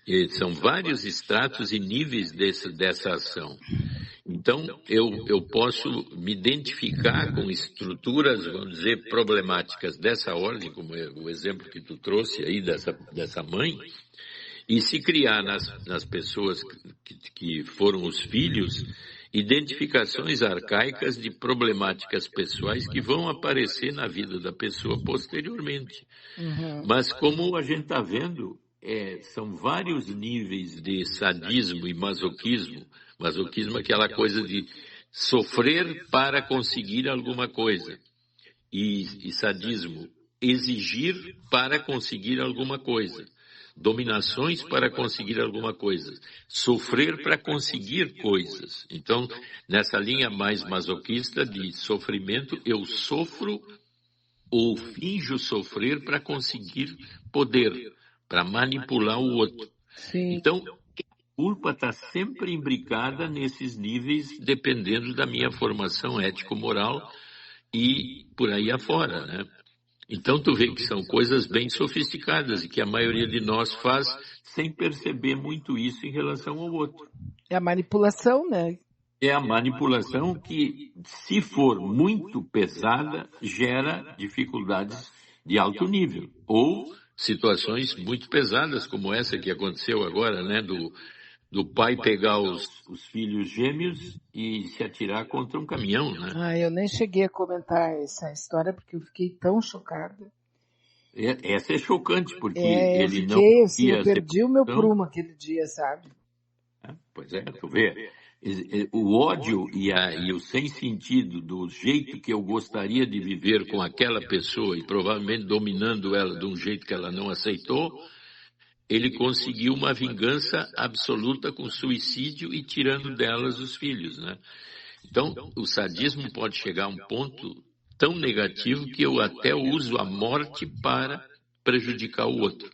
E são vários estratos e níveis dessa ação. Então, eu posso me identificar com estruturas, vamos dizer, problemáticas dessa ordem, como é o exemplo que tu trouxe aí dessa mãe, e se criar nas pessoas que foram os filhos, identificações arcaicas de problemáticas pessoais que vão aparecer na vida da pessoa posteriormente. Mas como a gente está vendo, são vários níveis de sadismo e masoquismo. Masoquismo é aquela coisa de sofrer para conseguir alguma coisa. E sadismo, exigir para conseguir alguma coisa. Dominações para conseguir alguma coisa. Sofrer para conseguir coisas. Então, nessa linha mais masoquista de sofrimento, eu sofro ou finjo sofrer para conseguir poder, para manipular o outro. Sim. Então, a culpa está sempre imbricada nesses níveis, dependendo da minha formação ético-moral e por aí afora, né? Então, tu vê que são coisas bem sofisticadas e que a maioria de nós faz sem perceber muito isso em relação ao outro. É a manipulação, né? É a manipulação que, se for muito pesada, gera dificuldades de alto nível. Ou situações muito pesadas, como essa que aconteceu agora, né? Do pai pegar os filhos gêmeos e se atirar contra um caminhão, né? Eu nem cheguei a comentar essa história porque eu fiquei tão chocada. Essa é chocante, porque ele não eu perdi o meu prumo aquele dia, sabe? Pois é, tu vê. O ódio e o sem sentido do jeito que eu gostaria de viver com aquela pessoa e provavelmente dominando ela de um jeito que ela não aceitou, ele conseguiu uma vingança absoluta com suicídio e tirando delas os filhos, né? Então, o sadismo pode chegar a um ponto tão negativo que eu até uso a morte para prejudicar o outro.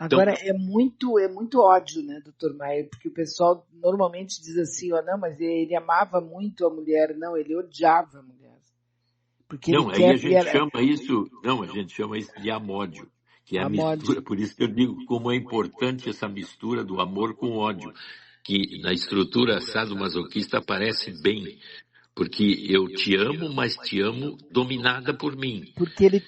Então, Agora, é muito ódio, né, doutor Maia? Porque o pessoal normalmente diz assim, ó, não, mas ele amava muito a mulher. Não, ele odiava a mulher. Porque ele não, aí quer... a gente chama isso de amódio, que é a Amódio. mistura. Por isso que eu digo como é importante essa mistura do amor com o ódio, que na estrutura sadomasoquista aparece bem, porque eu te amo, mas te amo dominada por mim. Porque Eu, ele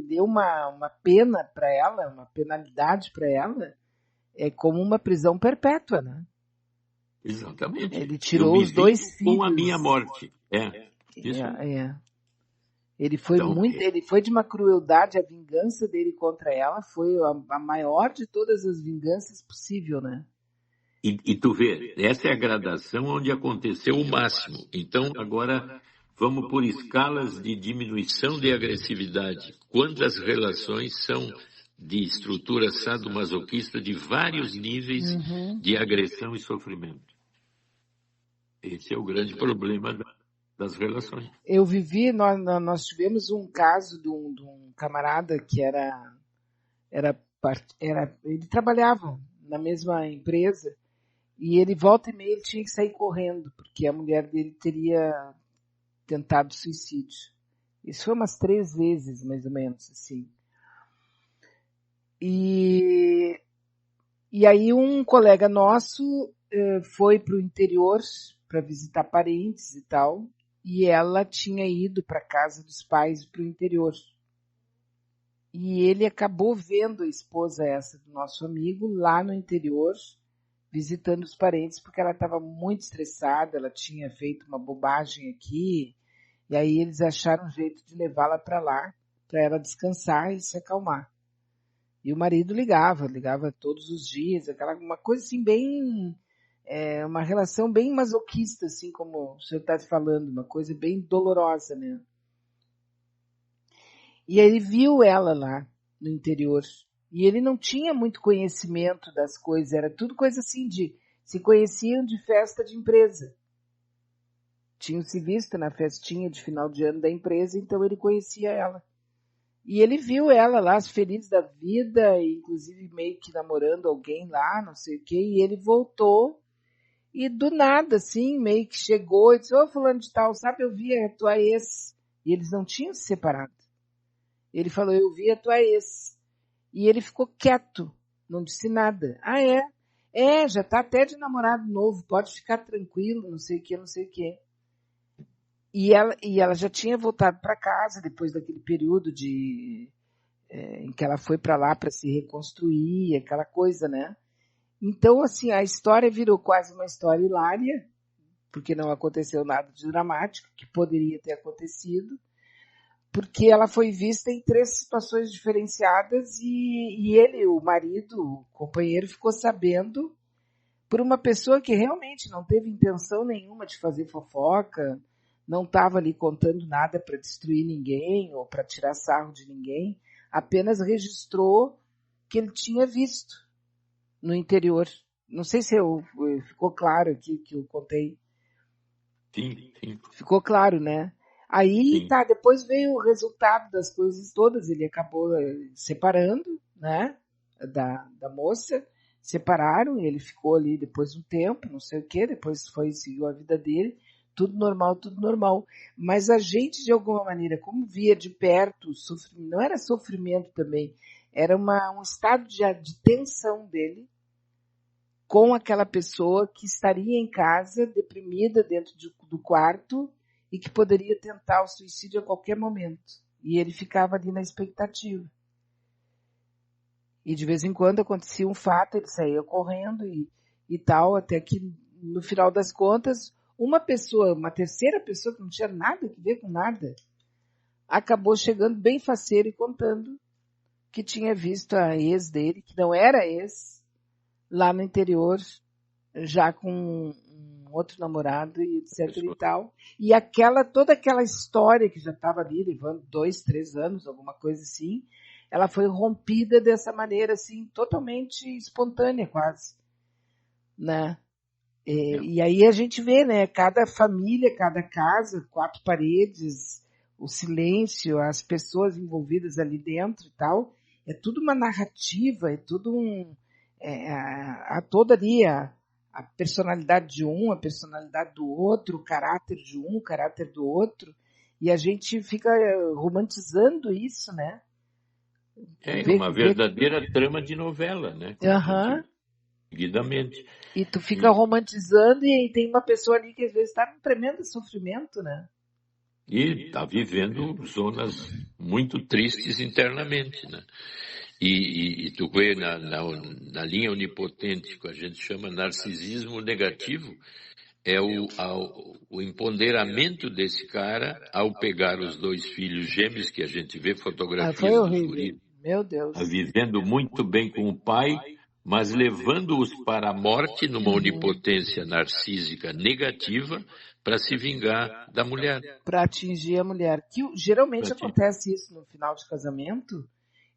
deu uma pena para ela, uma penalidade para ela, como uma prisão perpétua, né? exatamente. Ele Eu tirou me os dois vingo com a filhos. minha morte. Isso aí. Ele foi de uma crueldade, a vingança dele contra ela foi a maior de todas as vinganças possível, né? E tu vê, essa é a gradação onde aconteceu o máximo. Então, agora vamos por escalas de diminuição de agressividade. Quantas relações são de estrutura sadomasoquista de vários níveis de agressão e sofrimento? Esse é o grande problema das relações. Eu vivi, nós tivemos um caso de um camarada que ele trabalhava na mesma empresa e ele volta e meia ele tinha que sair correndo porque a mulher dele teria tentado suicídio. Isso foi umas 3 vezes, mais ou menos, assim. E aí um colega nosso foi para o interior para visitar parentes e tal, e ela tinha ido para a casa dos pais para o interior. E ele acabou vendo a esposa essa do nosso amigo lá no interior, visitando os parentes, porque ela estava muito estressada, ela tinha feito uma bobagem aqui, e aí eles acharam um jeito de levá-la para lá, para ela descansar e se acalmar. E o marido ligava todos os dias, uma coisa assim bem, uma relação bem masoquista, assim como o senhor está falando, uma coisa bem dolorosa, né? E ele viu ela lá no interior. E ele não tinha muito conhecimento das coisas, era tudo coisa assim se conheciam de festa de empresa. Tinham se visto na festinha de final de ano da empresa, então ele conhecia ela. E ele viu ela lá, feliz da vida, inclusive meio que namorando alguém lá, não sei o quê, e ele voltou, e do nada, assim, meio que chegou e disse, ô fulano de tal, sabe, eu vi a tua ex. E eles não tinham se separado. Ele falou, eu vi a tua ex. E ele ficou quieto, não disse nada. Ah, é? Já tá até de namorado novo, pode ficar tranquilo, não sei o quê, não sei o quê. E ela já tinha voltado para casa depois daquele período em que ela foi para lá para se reconstruir, aquela coisa, né? Então, assim, a história virou quase uma história hilária, porque não aconteceu nada de dramático, que poderia ter acontecido, porque ela foi vista em 3 situações diferenciadas e ele, o marido, o companheiro, ficou sabendo por uma pessoa que realmente não teve intenção nenhuma de fazer fofoca, não estava ali contando nada para destruir ninguém ou para tirar sarro de ninguém, apenas registrou que ele tinha visto no interior. Não sei se ficou claro aqui que eu contei. Sim, sim. Ficou claro, né? Aí, Sim. tá, depois veio o resultado das coisas todas, ele acabou separando, né, da moça, separaram, e ele ficou ali depois de um tempo, não sei o que, depois seguiu a vida dele, tudo normal. Mas a gente, de alguma maneira, como via de perto, não era sofrimento também, era um estado de tensão dele com aquela pessoa que estaria em casa, deprimida dentro do quarto, e que poderia tentar o suicídio a qualquer momento. E ele ficava ali na expectativa. E de vez em quando acontecia um fato, ele saía correndo e tal, até que no final das contas, uma terceira pessoa que não tinha nada a ver com nada, acabou chegando bem faceiro e contando que tinha visto a ex dele, que não era ex, lá no interior, já com um outro namorado e etc e tal. E toda aquela história que já estava ali, levando 2, 3 anos, alguma coisa assim, ela foi rompida dessa maneira, assim, totalmente espontânea, quase, né? E aí a gente vê, né? Cada família, cada casa, 4 paredes, o silêncio, as pessoas envolvidas ali dentro e tal, é tudo uma narrativa, é tudo toda ali a personalidade de um, a personalidade do outro, o caráter de um, o caráter do outro, e a gente fica romantizando isso, né? É uma verdadeira trama de novela, né? Como a gente seguidamente. E tu fica romantizando e tem uma pessoa ali que às vezes está num tremendo sofrimento, né? E está vivendo zonas muito tristes internamente, né? E tu vê na linha onipotente, que a gente chama narcisismo negativo, é o empoderamento desse cara ao pegar os 2 filhos gêmeos, que a gente vê fotografias foi dos horrível. guris, Meu Deus. Vivendo muito bem com o pai, mas levando-os para a morte numa onipotência narcísica negativa para se vingar da mulher. Para atingir a mulher. Que geralmente acontece isso no final de casamento.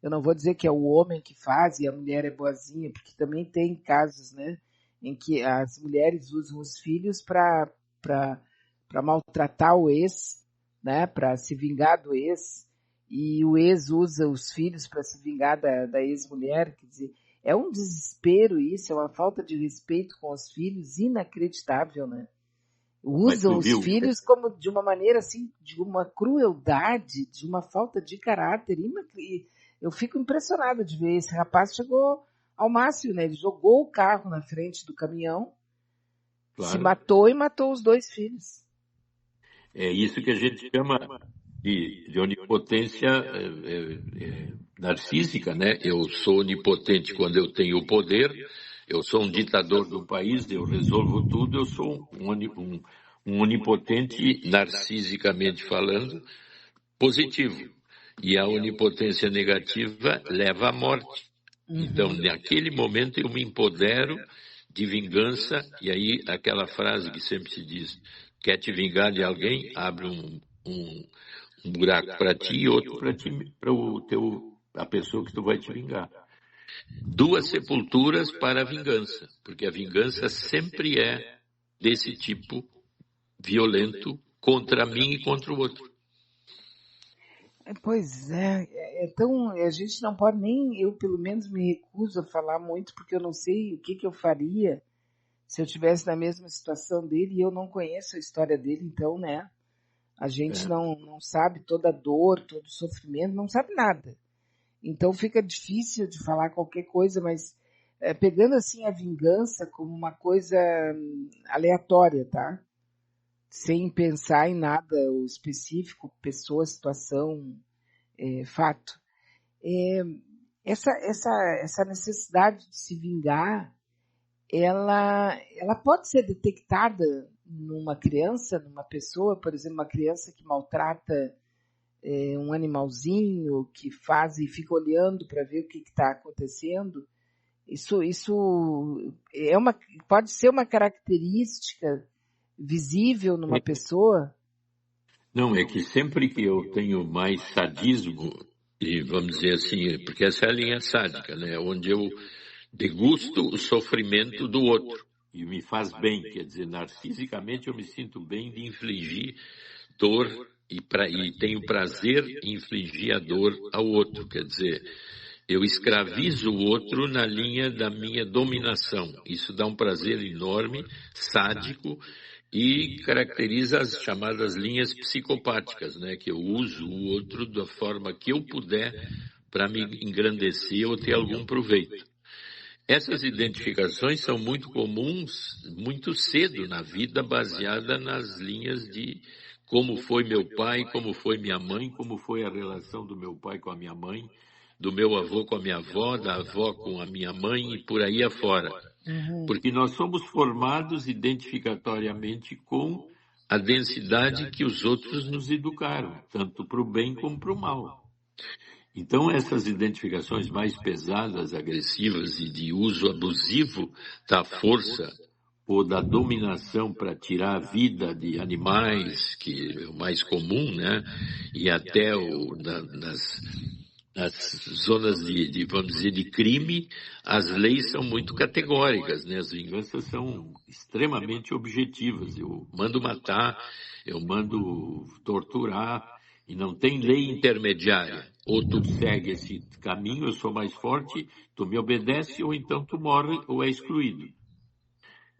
Eu não vou dizer que é o homem que faz e a mulher é boazinha, porque também tem casos, né, em que as mulheres usam os filhos para maltratar o ex, né, para se vingar do ex, e o ex usa os filhos para se vingar da ex-mulher. Quer dizer, é um desespero isso, é uma falta de respeito com os filhos inacreditável, né? Usam os filhos como de uma maneira assim, de uma crueldade, de uma falta de caráter. Eu fico impressionada de ver. Esse rapaz chegou ao máximo, né? Ele jogou o carro na frente do caminhão, se matou e matou os 2 filhos. É isso que a gente chama de onipotência narcísica, né? Eu sou onipotente quando eu tenho o poder, eu sou um ditador do país, eu resolvo tudo, eu sou um onipotente, narcisicamente falando, positivo. E a onipotência negativa leva à morte. Então, naquele momento, eu me empodero de vingança, e aí aquela frase que sempre se diz, quer te vingar de alguém, abre um buraco para ti e outro para a pessoa que tu vai te vingar. 2 sepulturas para a vingança, porque a vingança sempre é desse tipo violento contra mim e contra o outro. Pois é, então a gente não pode nem, eu pelo menos me recuso a falar muito, porque eu não sei o que eu faria se eu estivesse na mesma situação dele e eu não conheço a história dele, então, né, a gente não sabe toda a dor, todo o sofrimento, não sabe nada. Então fica difícil de falar qualquer coisa, mas pegando assim a vingança como uma coisa aleatória, tá? Sem pensar em nada específico, pessoa, situação, fato. Essa necessidade de se vingar, ela pode ser detectada numa criança, numa pessoa, por exemplo, uma criança que maltrata um animalzinho, que faz e fica olhando para ver o que está acontecendo. Isso pode ser uma característica visível numa pessoa? Não, é que sempre que eu tenho mais sadismo, e vamos dizer assim, porque essa é a linha sádica, né? Onde eu degusto o sofrimento do outro e me faz bem, quer dizer, narcisicamente eu me sinto bem de infligir dor e tenho prazer em infligir a dor ao outro, quer dizer, eu escravizo o outro na linha da minha dominação. Isso dá um prazer enorme, sádico, e caracteriza as chamadas linhas psicopáticas, né? Que eu uso o outro da forma que eu puder para me engrandecer ou ter algum proveito. Essas identificações são muito comuns, muito cedo na vida, baseada nas linhas de como foi meu pai, como foi minha mãe, como foi a relação do meu pai com a minha mãe, do meu avô com a minha avó, da avó com a minha mãe e por aí afora. Porque nós somos formados identificatoriamente com a densidade que os outros nos educaram, tanto para o bem como para o mal. Então, essas identificações mais pesadas, agressivas e de uso abusivo da força ou da dominação para tirar a vida de animais, que é o mais comum, né? E até nas zonas vamos dizer, de crime, as leis são muito categóricas, né? As vinganças são extremamente objetivas. Eu mando matar, eu mando torturar, e não tem lei intermediária. Ou tu segue esse caminho, eu sou mais forte, tu me obedece, ou então tu morre ou é excluído.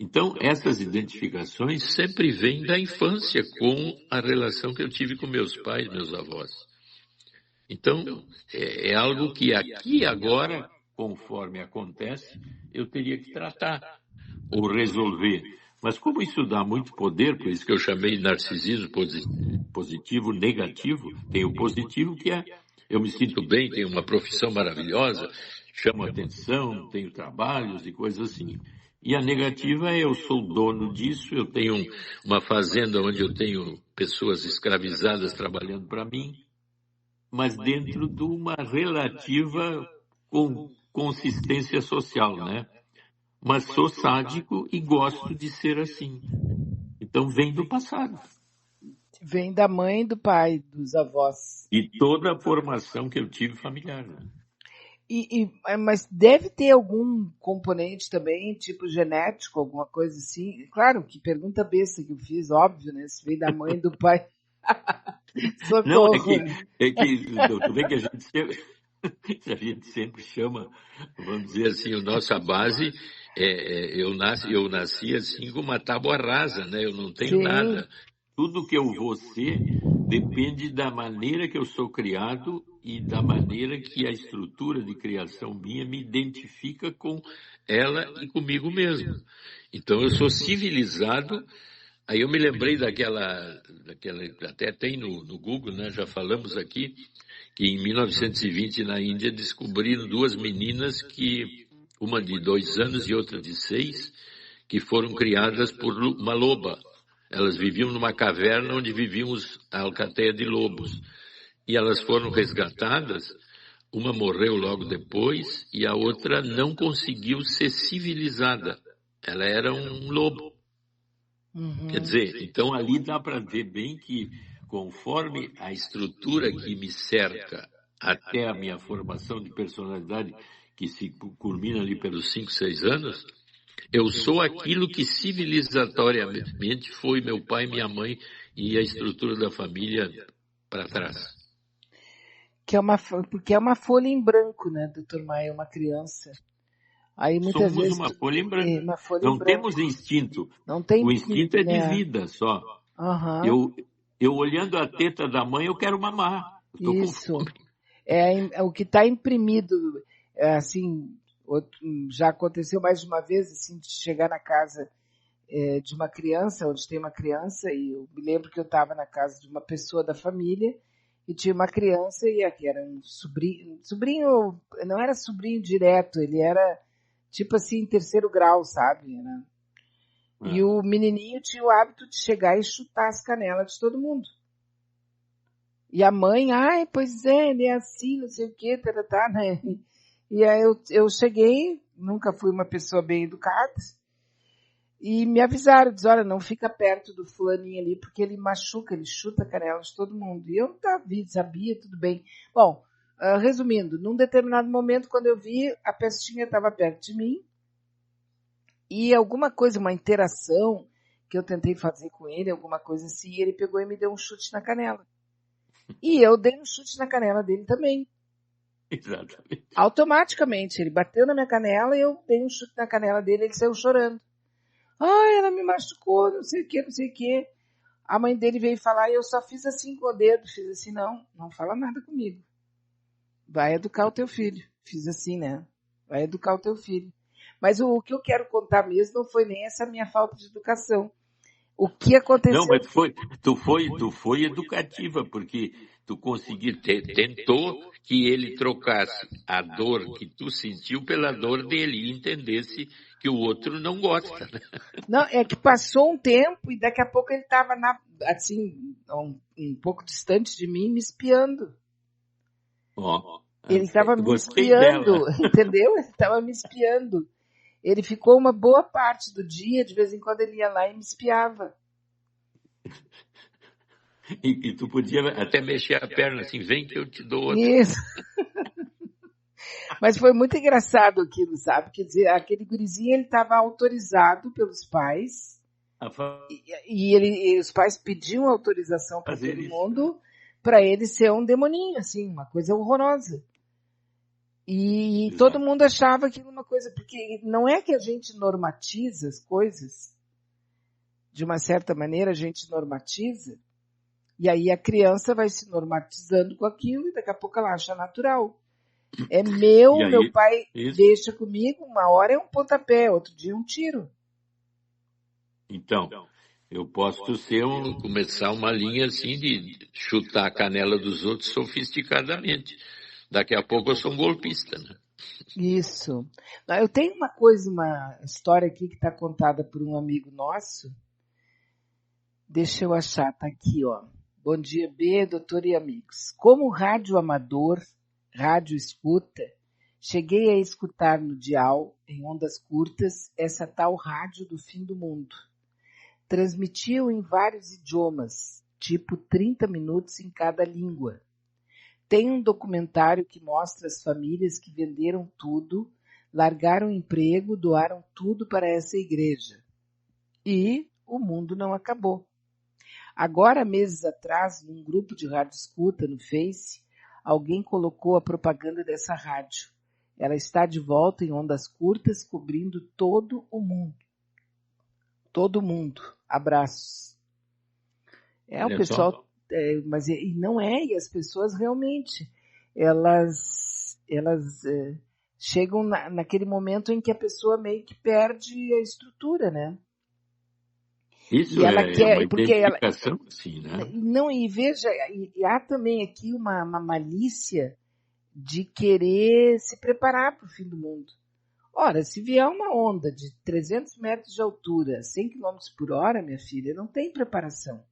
Então, essas identificações sempre vêm da infância com a relação que eu tive com meus pais, meus avós. Então, é algo que aqui agora, conforme acontece, eu teria que tratar ou resolver. Mas como isso dá muito poder, por isso que eu chamei de narcisismo positivo, negativo, tem o positivo que é eu me sinto bem, tenho uma profissão maravilhosa, chamo atenção, tenho trabalhos e coisas assim. E a negativa é eu sou dono disso, eu tenho uma fazenda onde eu tenho pessoas escravizadas trabalhando para mim, mas dentro de uma relativa consistência social, né? Mas sou sádico e gosto de ser assim. Então vem do passado. Vem da mãe, do pai, dos avós. E toda a formação que eu tive familiar. Né? Mas deve ter algum componente também, tipo genético, alguma coisa assim. Claro, que pergunta besta que eu fiz, óbvio, né? Se veio da mãe, do pai. Não, Socorro. tu vê que a gente sempre chama, vamos dizer assim, a nossa base, eu nasci assim com uma tábua rasa, né? Eu não tenho nada. Tudo que eu vou ser depende da maneira que eu sou criado e da maneira que a estrutura de criação minha me identifica com ela e comigo mesmo. Então eu sou civilizado. Aí eu me lembrei daquela até tem no Google, né? Já falamos aqui, que em 1920 na Índia descobriram duas meninas uma de 2 anos e outra de 6, que foram criadas por uma loba. Elas viviam numa caverna onde viviam a alcateia de lobos. E elas foram resgatadas, uma morreu logo depois e a outra não conseguiu ser civilizada. Ela era um lobo. Uhum. Quer dizer, então ali dá para ver bem que conforme a estrutura que me cerca até a minha formação de personalidade, que se culmina ali pelos 5, 6 anos, eu sou aquilo que civilizatoriamente foi meu pai, minha mãe e a estrutura da família para trás. Porque é uma folha em branco, né, doutor Maia, uma criança. Aí muitas Somos vezes uma folha em branco. uma folha Não em branco. temos instinto. Não tem, o instinto é de vida só. Uhum. Eu olhando a teta da mãe, eu quero mamar. Eu tô Isso. com fome. É o que está imprimido, assim, já aconteceu mais de uma vez, assim, de chegar na casa de uma criança, onde tem uma criança, e eu me lembro que eu estava na casa de uma pessoa da família, e tinha uma criança, e aqui era um sobrinho, não era sobrinho direto, ele era, tipo assim, 3º grau, sabe? Né? E o menininho tinha o hábito de chegar e chutar as canelas de todo mundo. E a mãe, ai, pois é, ele é assim, não sei o quê, tá, né? E aí eu cheguei, nunca fui uma pessoa bem educada, e me avisaram, diz, olha, não fica perto do fulaninho ali, porque ele machuca, ele chuta a canela de todo mundo. E eu sabia, tudo bem. Bom, resumindo, num determinado momento, quando eu vi, a pestinha estava perto de mim, e alguma coisa, uma interação que eu tentei fazer com ele, alguma coisa assim, ele pegou e me deu um chute na canela. E eu dei um chute na canela dele também. Exatamente. Automaticamente, ele bateu na minha canela e eu dei um chute na canela dele, ele saiu chorando. Ai, ela me machucou, não sei o que, não sei o que. A mãe dele veio falar e eu só fiz assim com o dedo, fiz assim, não fala nada comigo. Vai educar o teu filho. Fiz assim, né? Vai educar o teu filho. Mas o que eu quero contar mesmo não foi nem essa minha falta de educação. O que aconteceu... Não, mas tu foi educativa, porque tu tentou que ele trocasse a dor que tu sentiu pela dor dele e entendesse que o outro não gosta. Né? Não, é que passou um tempo e daqui a pouco ele estava assim, um pouco distante de mim, me espiando. Ele estava me espiando, entendeu? Ele estava me espiando. Ele ficou uma boa parte do dia, de vez em quando ele ia lá e me espiava. E tu podia até mexer a perna assim, vem que eu te dou outra. Isso. Mas foi muito engraçado aquilo, sabe? Quer dizer, aquele gurizinho, ele estava autorizado pelos pais, A e os pais pediam autorização para fazer todo isso, né? mundo, para ele ser um demoninho, assim, uma coisa horrorosa. E todo Exato. mundo achava aquilo uma coisa, porque não é que a gente normatiza as coisas, de uma certa maneira a gente normatiza, e aí a criança vai se normatizando com aquilo e daqui a pouco ela acha natural. É E meu aí, pai isso. deixa comigo, uma hora é um pontapé, outro dia é um tiro. Então, eu posso começar uma linha assim de chutar a canela dos outros sofisticadamente. Daqui a pouco eu sou um golpista, né? Isso. Eu tenho uma história aqui que está contada por um amigo nosso. Deixa eu achar, tá aqui, ó. Bom dia, B, doutor e amigos. Como rádio amador, rádio escuta, cheguei a escutar no dial, em ondas curtas, essa tal rádio do fim do mundo. Transmitiam em vários idiomas, tipo 30 minutos em cada língua. Tem um documentário que mostra as famílias que venderam tudo, largaram o emprego, doaram tudo para essa igreja. E o mundo não acabou. Agora, meses atrás, num grupo de rádio escuta no Face, alguém colocou a propaganda dessa rádio. Ela está de volta em ondas curtas, cobrindo todo o mundo. Todo mundo. Abraços. O Olha só. pessoal, mas e não é, e as pessoas realmente, elas chegam naquele momento em que a pessoa meio que perde a estrutura, né? Isso E ela é uma quer, porque ela, identificação, sim, né? não, e veja, e há também aqui uma malícia de querer se preparar para o fim do mundo. Ora, se vier uma onda de 300 metros de altura, 100 quilômetros por hora, minha filha, não tem preparação.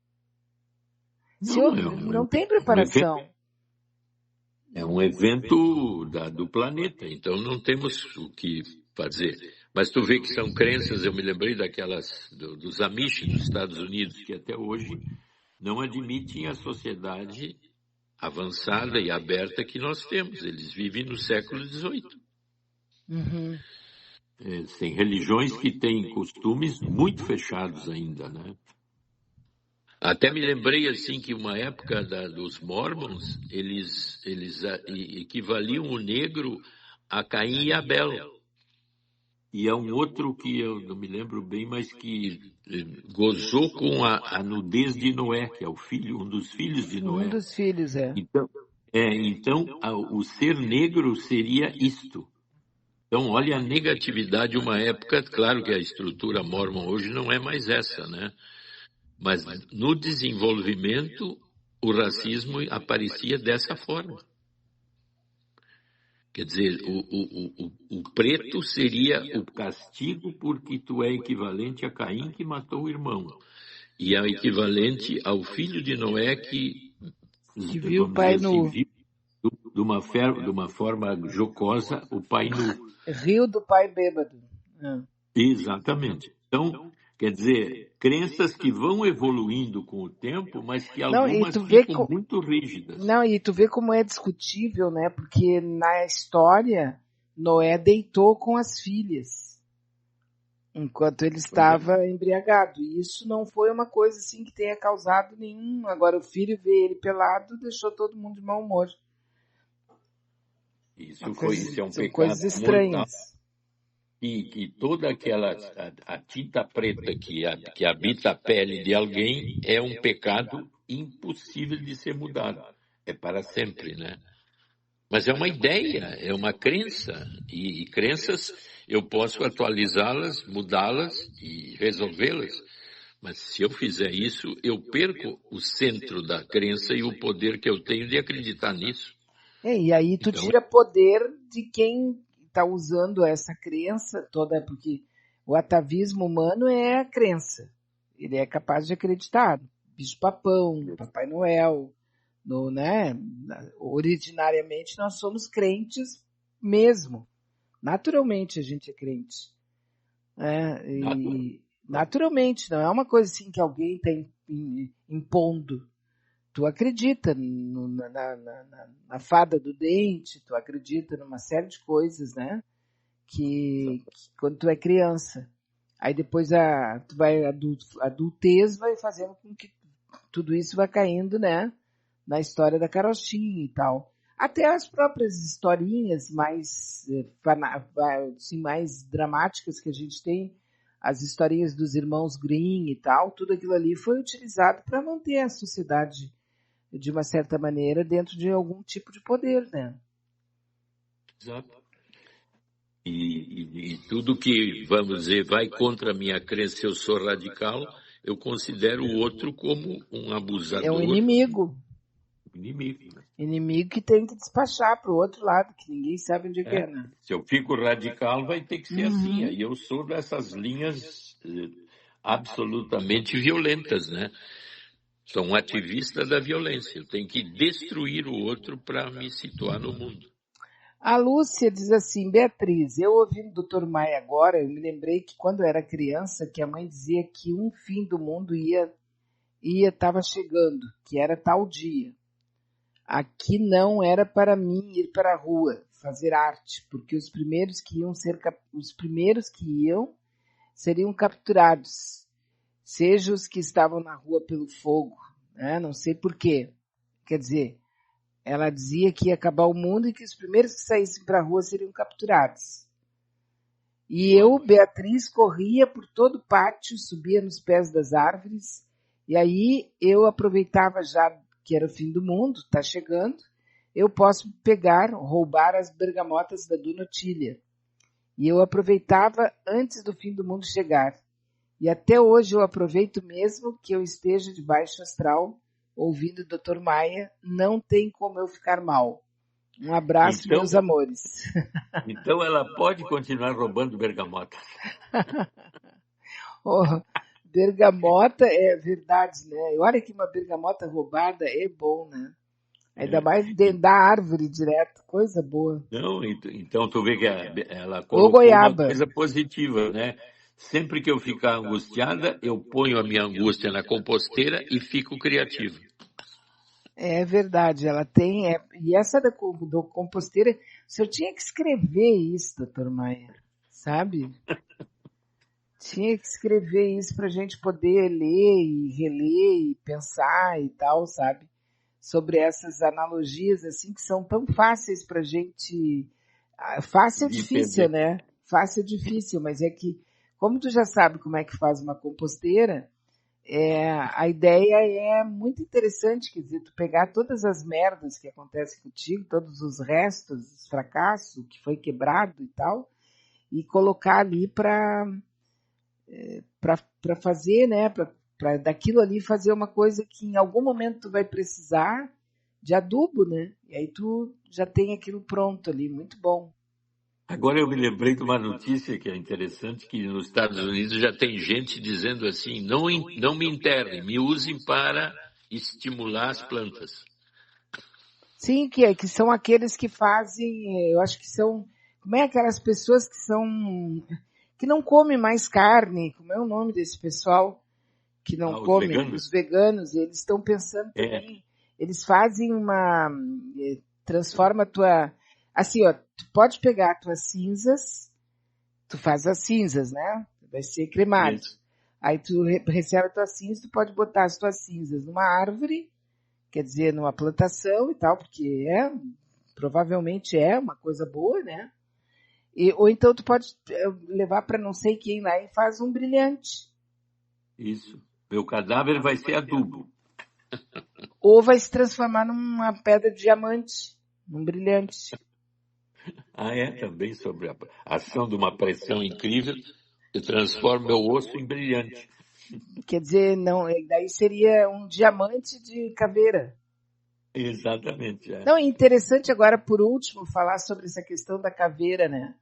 Não, Não tem um evento, preparação. é um evento do planeta, então não temos o que fazer. Mas tu vê que são crenças, eu me lembrei dos Amish dos Estados Unidos, que até hoje não admitem a sociedade avançada e aberta que nós temos. Eles vivem no século XVIII. Uhum. Tem religiões que têm costumes muito fechados ainda, né? Até me lembrei assim que uma época dos Mormons, eles equivaliam o negro a Caim e Abel. E é um outro que eu não me lembro bem, mas que gozou com a nudez de Noé, que é um dos filhos de Um Noé. dos filhos, é. Então o ser negro seria isto. Então, olha a negatividade de uma época, claro que a estrutura mormon hoje não é mais essa, né? Mas no desenvolvimento, o racismo aparecia dessa forma. Quer dizer, o preto seria o castigo porque tu é equivalente a Caim que matou o irmão. E é equivalente ao filho de Noé que, viu o vamos dizer pai assim, nu. viu de uma forma jocosa o pai nu. Rio do pai bêbado. Ah. Exatamente. Então, quer dizer, crenças que vão evoluindo com o tempo, mas que Não, e algumas tu vê ficam muito rígidas. não, e tu vê como é discutível, né? Porque na história Noé deitou com as filhas enquanto ele Pois é. estava embriagado. E isso não foi uma coisa assim que tenha causado nenhum. Agora o filho vê ele pelado, deixou todo mundo de mau humor. Isso é um São pecado coisas mortal estranhas. e que toda a tinta preta que habita a pele de alguém é um pecado impossível de ser mudado. É para sempre, né? Mas é uma ideia, é uma crença. E crenças eu posso atualizá-las, mudá-las e resolvê-las. Mas se eu fizer isso, eu perco o centro da crença e o poder que eu tenho de acreditar nisso. E aí tu Então, tira poder de quem está usando essa crença toda, porque o atavismo humano é a crença. Ele é capaz de acreditar. Bicho-papão, Papai Noel, né? Originariamente nós somos crentes mesmo. Naturalmente a gente é crente. E naturalmente, não é uma coisa assim que alguém está impondo. tu acredita na fada do dente, tu acredita numa série de coisas, né? Que quando tu é criança. Aí depois a adultez vai fazendo com que tudo isso vai caindo, né? Na história da carochinha e tal. Até as próprias historinhas mais, assim, mais dramáticas que a gente tem, as historinhas dos irmãos Grimm e tal, tudo aquilo ali foi utilizado para manter a sociedade, de uma certa maneira, dentro de algum tipo de poder, né? Exato. E tudo que, vamos dizer, vai contra a minha crença, se eu sou radical, eu considero o outro como um abusador. É um inimigo. Inimigo, né? Inimigo que tem que despachar para o outro lado, que ninguém sabe onde é, né? Se eu fico radical, vai ter que ser assim. Aí eu sou dessas linhas absolutamente violentas, né? Sou um ativista da violência. Eu tenho que destruir o outro para me situar no mundo. A Lúcia diz assim, Beatriz, eu ouvindo o Dr. Maia agora, eu me lembrei que quando eu era criança, que a mãe dizia que um fim do mundo estava chegando, que era tal dia. Aqui não era para mim ir para a rua fazer arte, porque os primeiros que iam seriam capturados, seja os que estavam na rua pelo fogo, né? Não sei por quê. Quer dizer, ela dizia que ia acabar o mundo e que os primeiros que saíssem para a rua seriam capturados. E eu, Beatriz, corria por todo o pátio, subia nos pés das árvores, e aí eu aproveitava já que era o fim do mundo, está chegando, eu posso roubar as bergamotas da Dona Otília. E eu aproveitava antes do fim do mundo chegar. E até hoje eu aproveito mesmo que eu esteja de baixo astral, ouvindo o Dr. Maia, não tem como eu ficar mal. Um abraço, então, meus amores. Então ela pode continuar roubando bergamota. Bergamota é verdade, né? Olha que uma bergamota roubada é bom, né? Ainda mais dentro da árvore direto, coisa boa. Não, então tu vê que ela colocou uma coisa positiva, né? Sempre que eu ficar angustiada, eu ponho a minha angústia na composteira e fico criativo. É verdade, ela tem. E essa da composteira, o senhor tinha que escrever isso, doutor Maia, sabe? Tinha que escrever isso para a gente poder ler e reler e pensar e tal, sabe? Sobre essas analogias, assim, que são tão fáceis para a gente. Fácil é difícil, né? Fácil é difícil, mas é que, como tu já sabe como é que faz uma composteira, a ideia é muito interessante, quer dizer, tu pegar todas as merdas que acontecem contigo, todos os restos, os fracassos, que foi quebrado e tal, e colocar ali para fazer, né, para daquilo ali fazer uma coisa que em algum momento tu vai precisar de adubo, né? E aí tu já tem aquilo pronto ali, muito bom. Agora eu me lembrei de uma notícia que é interessante, que nos Estados Unidos já tem gente dizendo assim, não me enterrem, me usem para estimular as plantas. Sim, que são aqueles que fazem, eu acho que são, como é aquelas pessoas que não comem mais carne, como é o nome desse pessoal que não come, os veganos, eles estão pensando também, eles fazem transforma a tua, assim, ó, tu pode pegar tuas cinzas, tu faz as cinzas, né? Vai ser cremado. Isso. Aí tu recebe as tuas cinzas, tu pode botar as tuas cinzas numa árvore, quer dizer, numa plantação e tal, porque provavelmente é uma coisa boa, né? Ou então tu pode levar para não sei quem lá e faz um brilhante. Isso. Meu cadáver vai ser adubo. Ou vai se transformar numa pedra de diamante, num brilhante. Também sobre a ação de uma pressão incrível, eu transformo meu osso em brilhante. Quer dizer, não, daí seria um diamante de caveira. Exatamente. Não, é interessante agora, por último, falar sobre essa questão da caveira, né?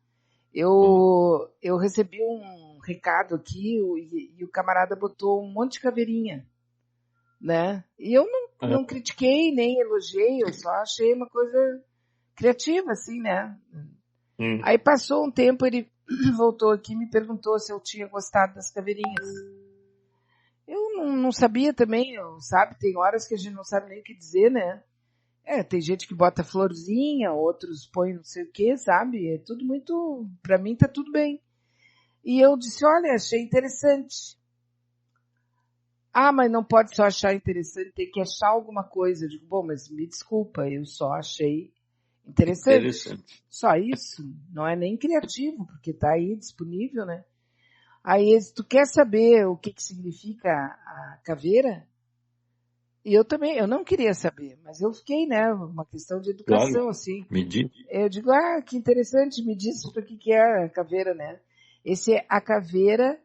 Eu recebi um recado aqui e o camarada botou um monte de caveirinha, né? E eu não critiquei, nem elogiei, eu só achei uma coisa criativa, assim, né? Aí passou um tempo, ele voltou aqui e me perguntou se eu tinha gostado das caveirinhas. Eu não sabia também, sabe? Tem horas que a gente não sabe nem o que dizer, né? Tem gente que bota florzinha, outros põem não sei o que, sabe? É tudo muito... Pra mim tá tudo bem. E eu disse, olha, achei interessante. Ah, mas não pode só achar interessante, tem que achar alguma coisa. Eu digo, bom, mas me desculpa, eu só achei interessante. Só isso. Não é nem criativo, porque tá aí disponível, né? Aí, tu quer saber o que significa a caveira? E eu também, eu não queria saber, mas eu fiquei, né, uma questão de educação, Claro, assim. me diz. Eu digo, que interessante, me diz para que é a caveira, né? A caveira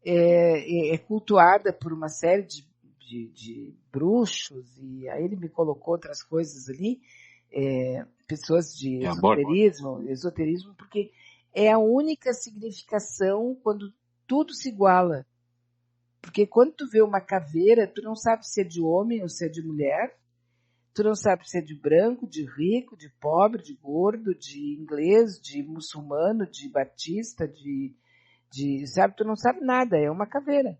é cultuada por uma série de bruxos, e aí ele me colocou outras coisas ali, pessoas de É a morte. esoterismo, porque é a única significação quando tudo se iguala. Porque quando tu vê uma caveira, tu não sabe se é de homem ou se é de mulher, tu não sabe se é de branco, de rico, de pobre, de gordo, de inglês, de muçulmano, de batista, sabe, tu não sabe nada, é uma caveira.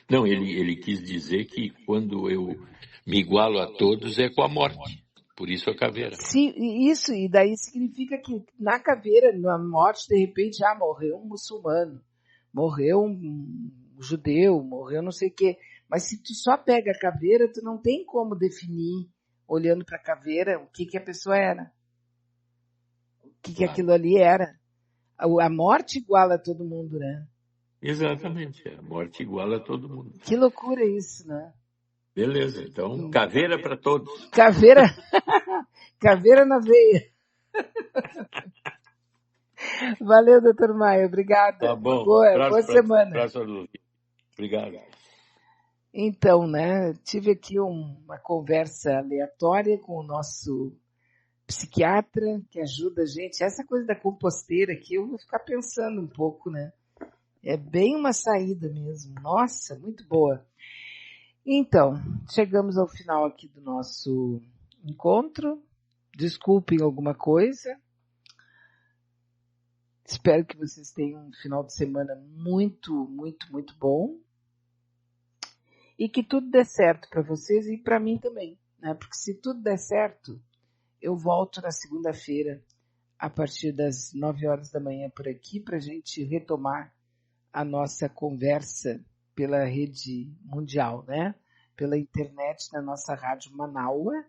Não, ele quis dizer que quando eu me igualo a todos é com a morte. Por isso a caveira. Sim, isso, e daí significa que na caveira, na morte, de repente, morreu um muçulmano, morreu um judeu, morreu não sei o quê. Mas se tu só pega a caveira, tu não tem como definir, olhando para a caveira, o que a pessoa era. O que aquilo ali era. A morte iguala a todo mundo, né? Exatamente, a morte iguala a todo mundo. Que loucura isso, né? Beleza, então caveira para todos. Caveira, caveira na veia. Valeu, doutor Maia, obrigada. Tá bom. Boa semana. Obrigado. Então, né, tive aqui uma conversa aleatória com o nosso psiquiatra, que ajuda a gente. Essa coisa da composteira aqui, eu vou ficar pensando um pouco, né? É bem uma saída mesmo. Nossa, muito boa. Então, chegamos ao final aqui do nosso encontro. Desculpem alguma coisa. Espero que vocês tenham um final de semana muito, muito, muito bom. E que tudo dê certo para vocês e para mim também, né? Porque se tudo der certo, eu volto na segunda-feira, a partir das 9 horas da manhã por aqui, para a gente retomar a nossa conversa pela rede mundial, né? Pela internet, na nossa rádio Manaua,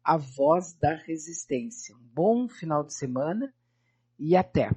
a voz da resistência. Um bom final de semana e até!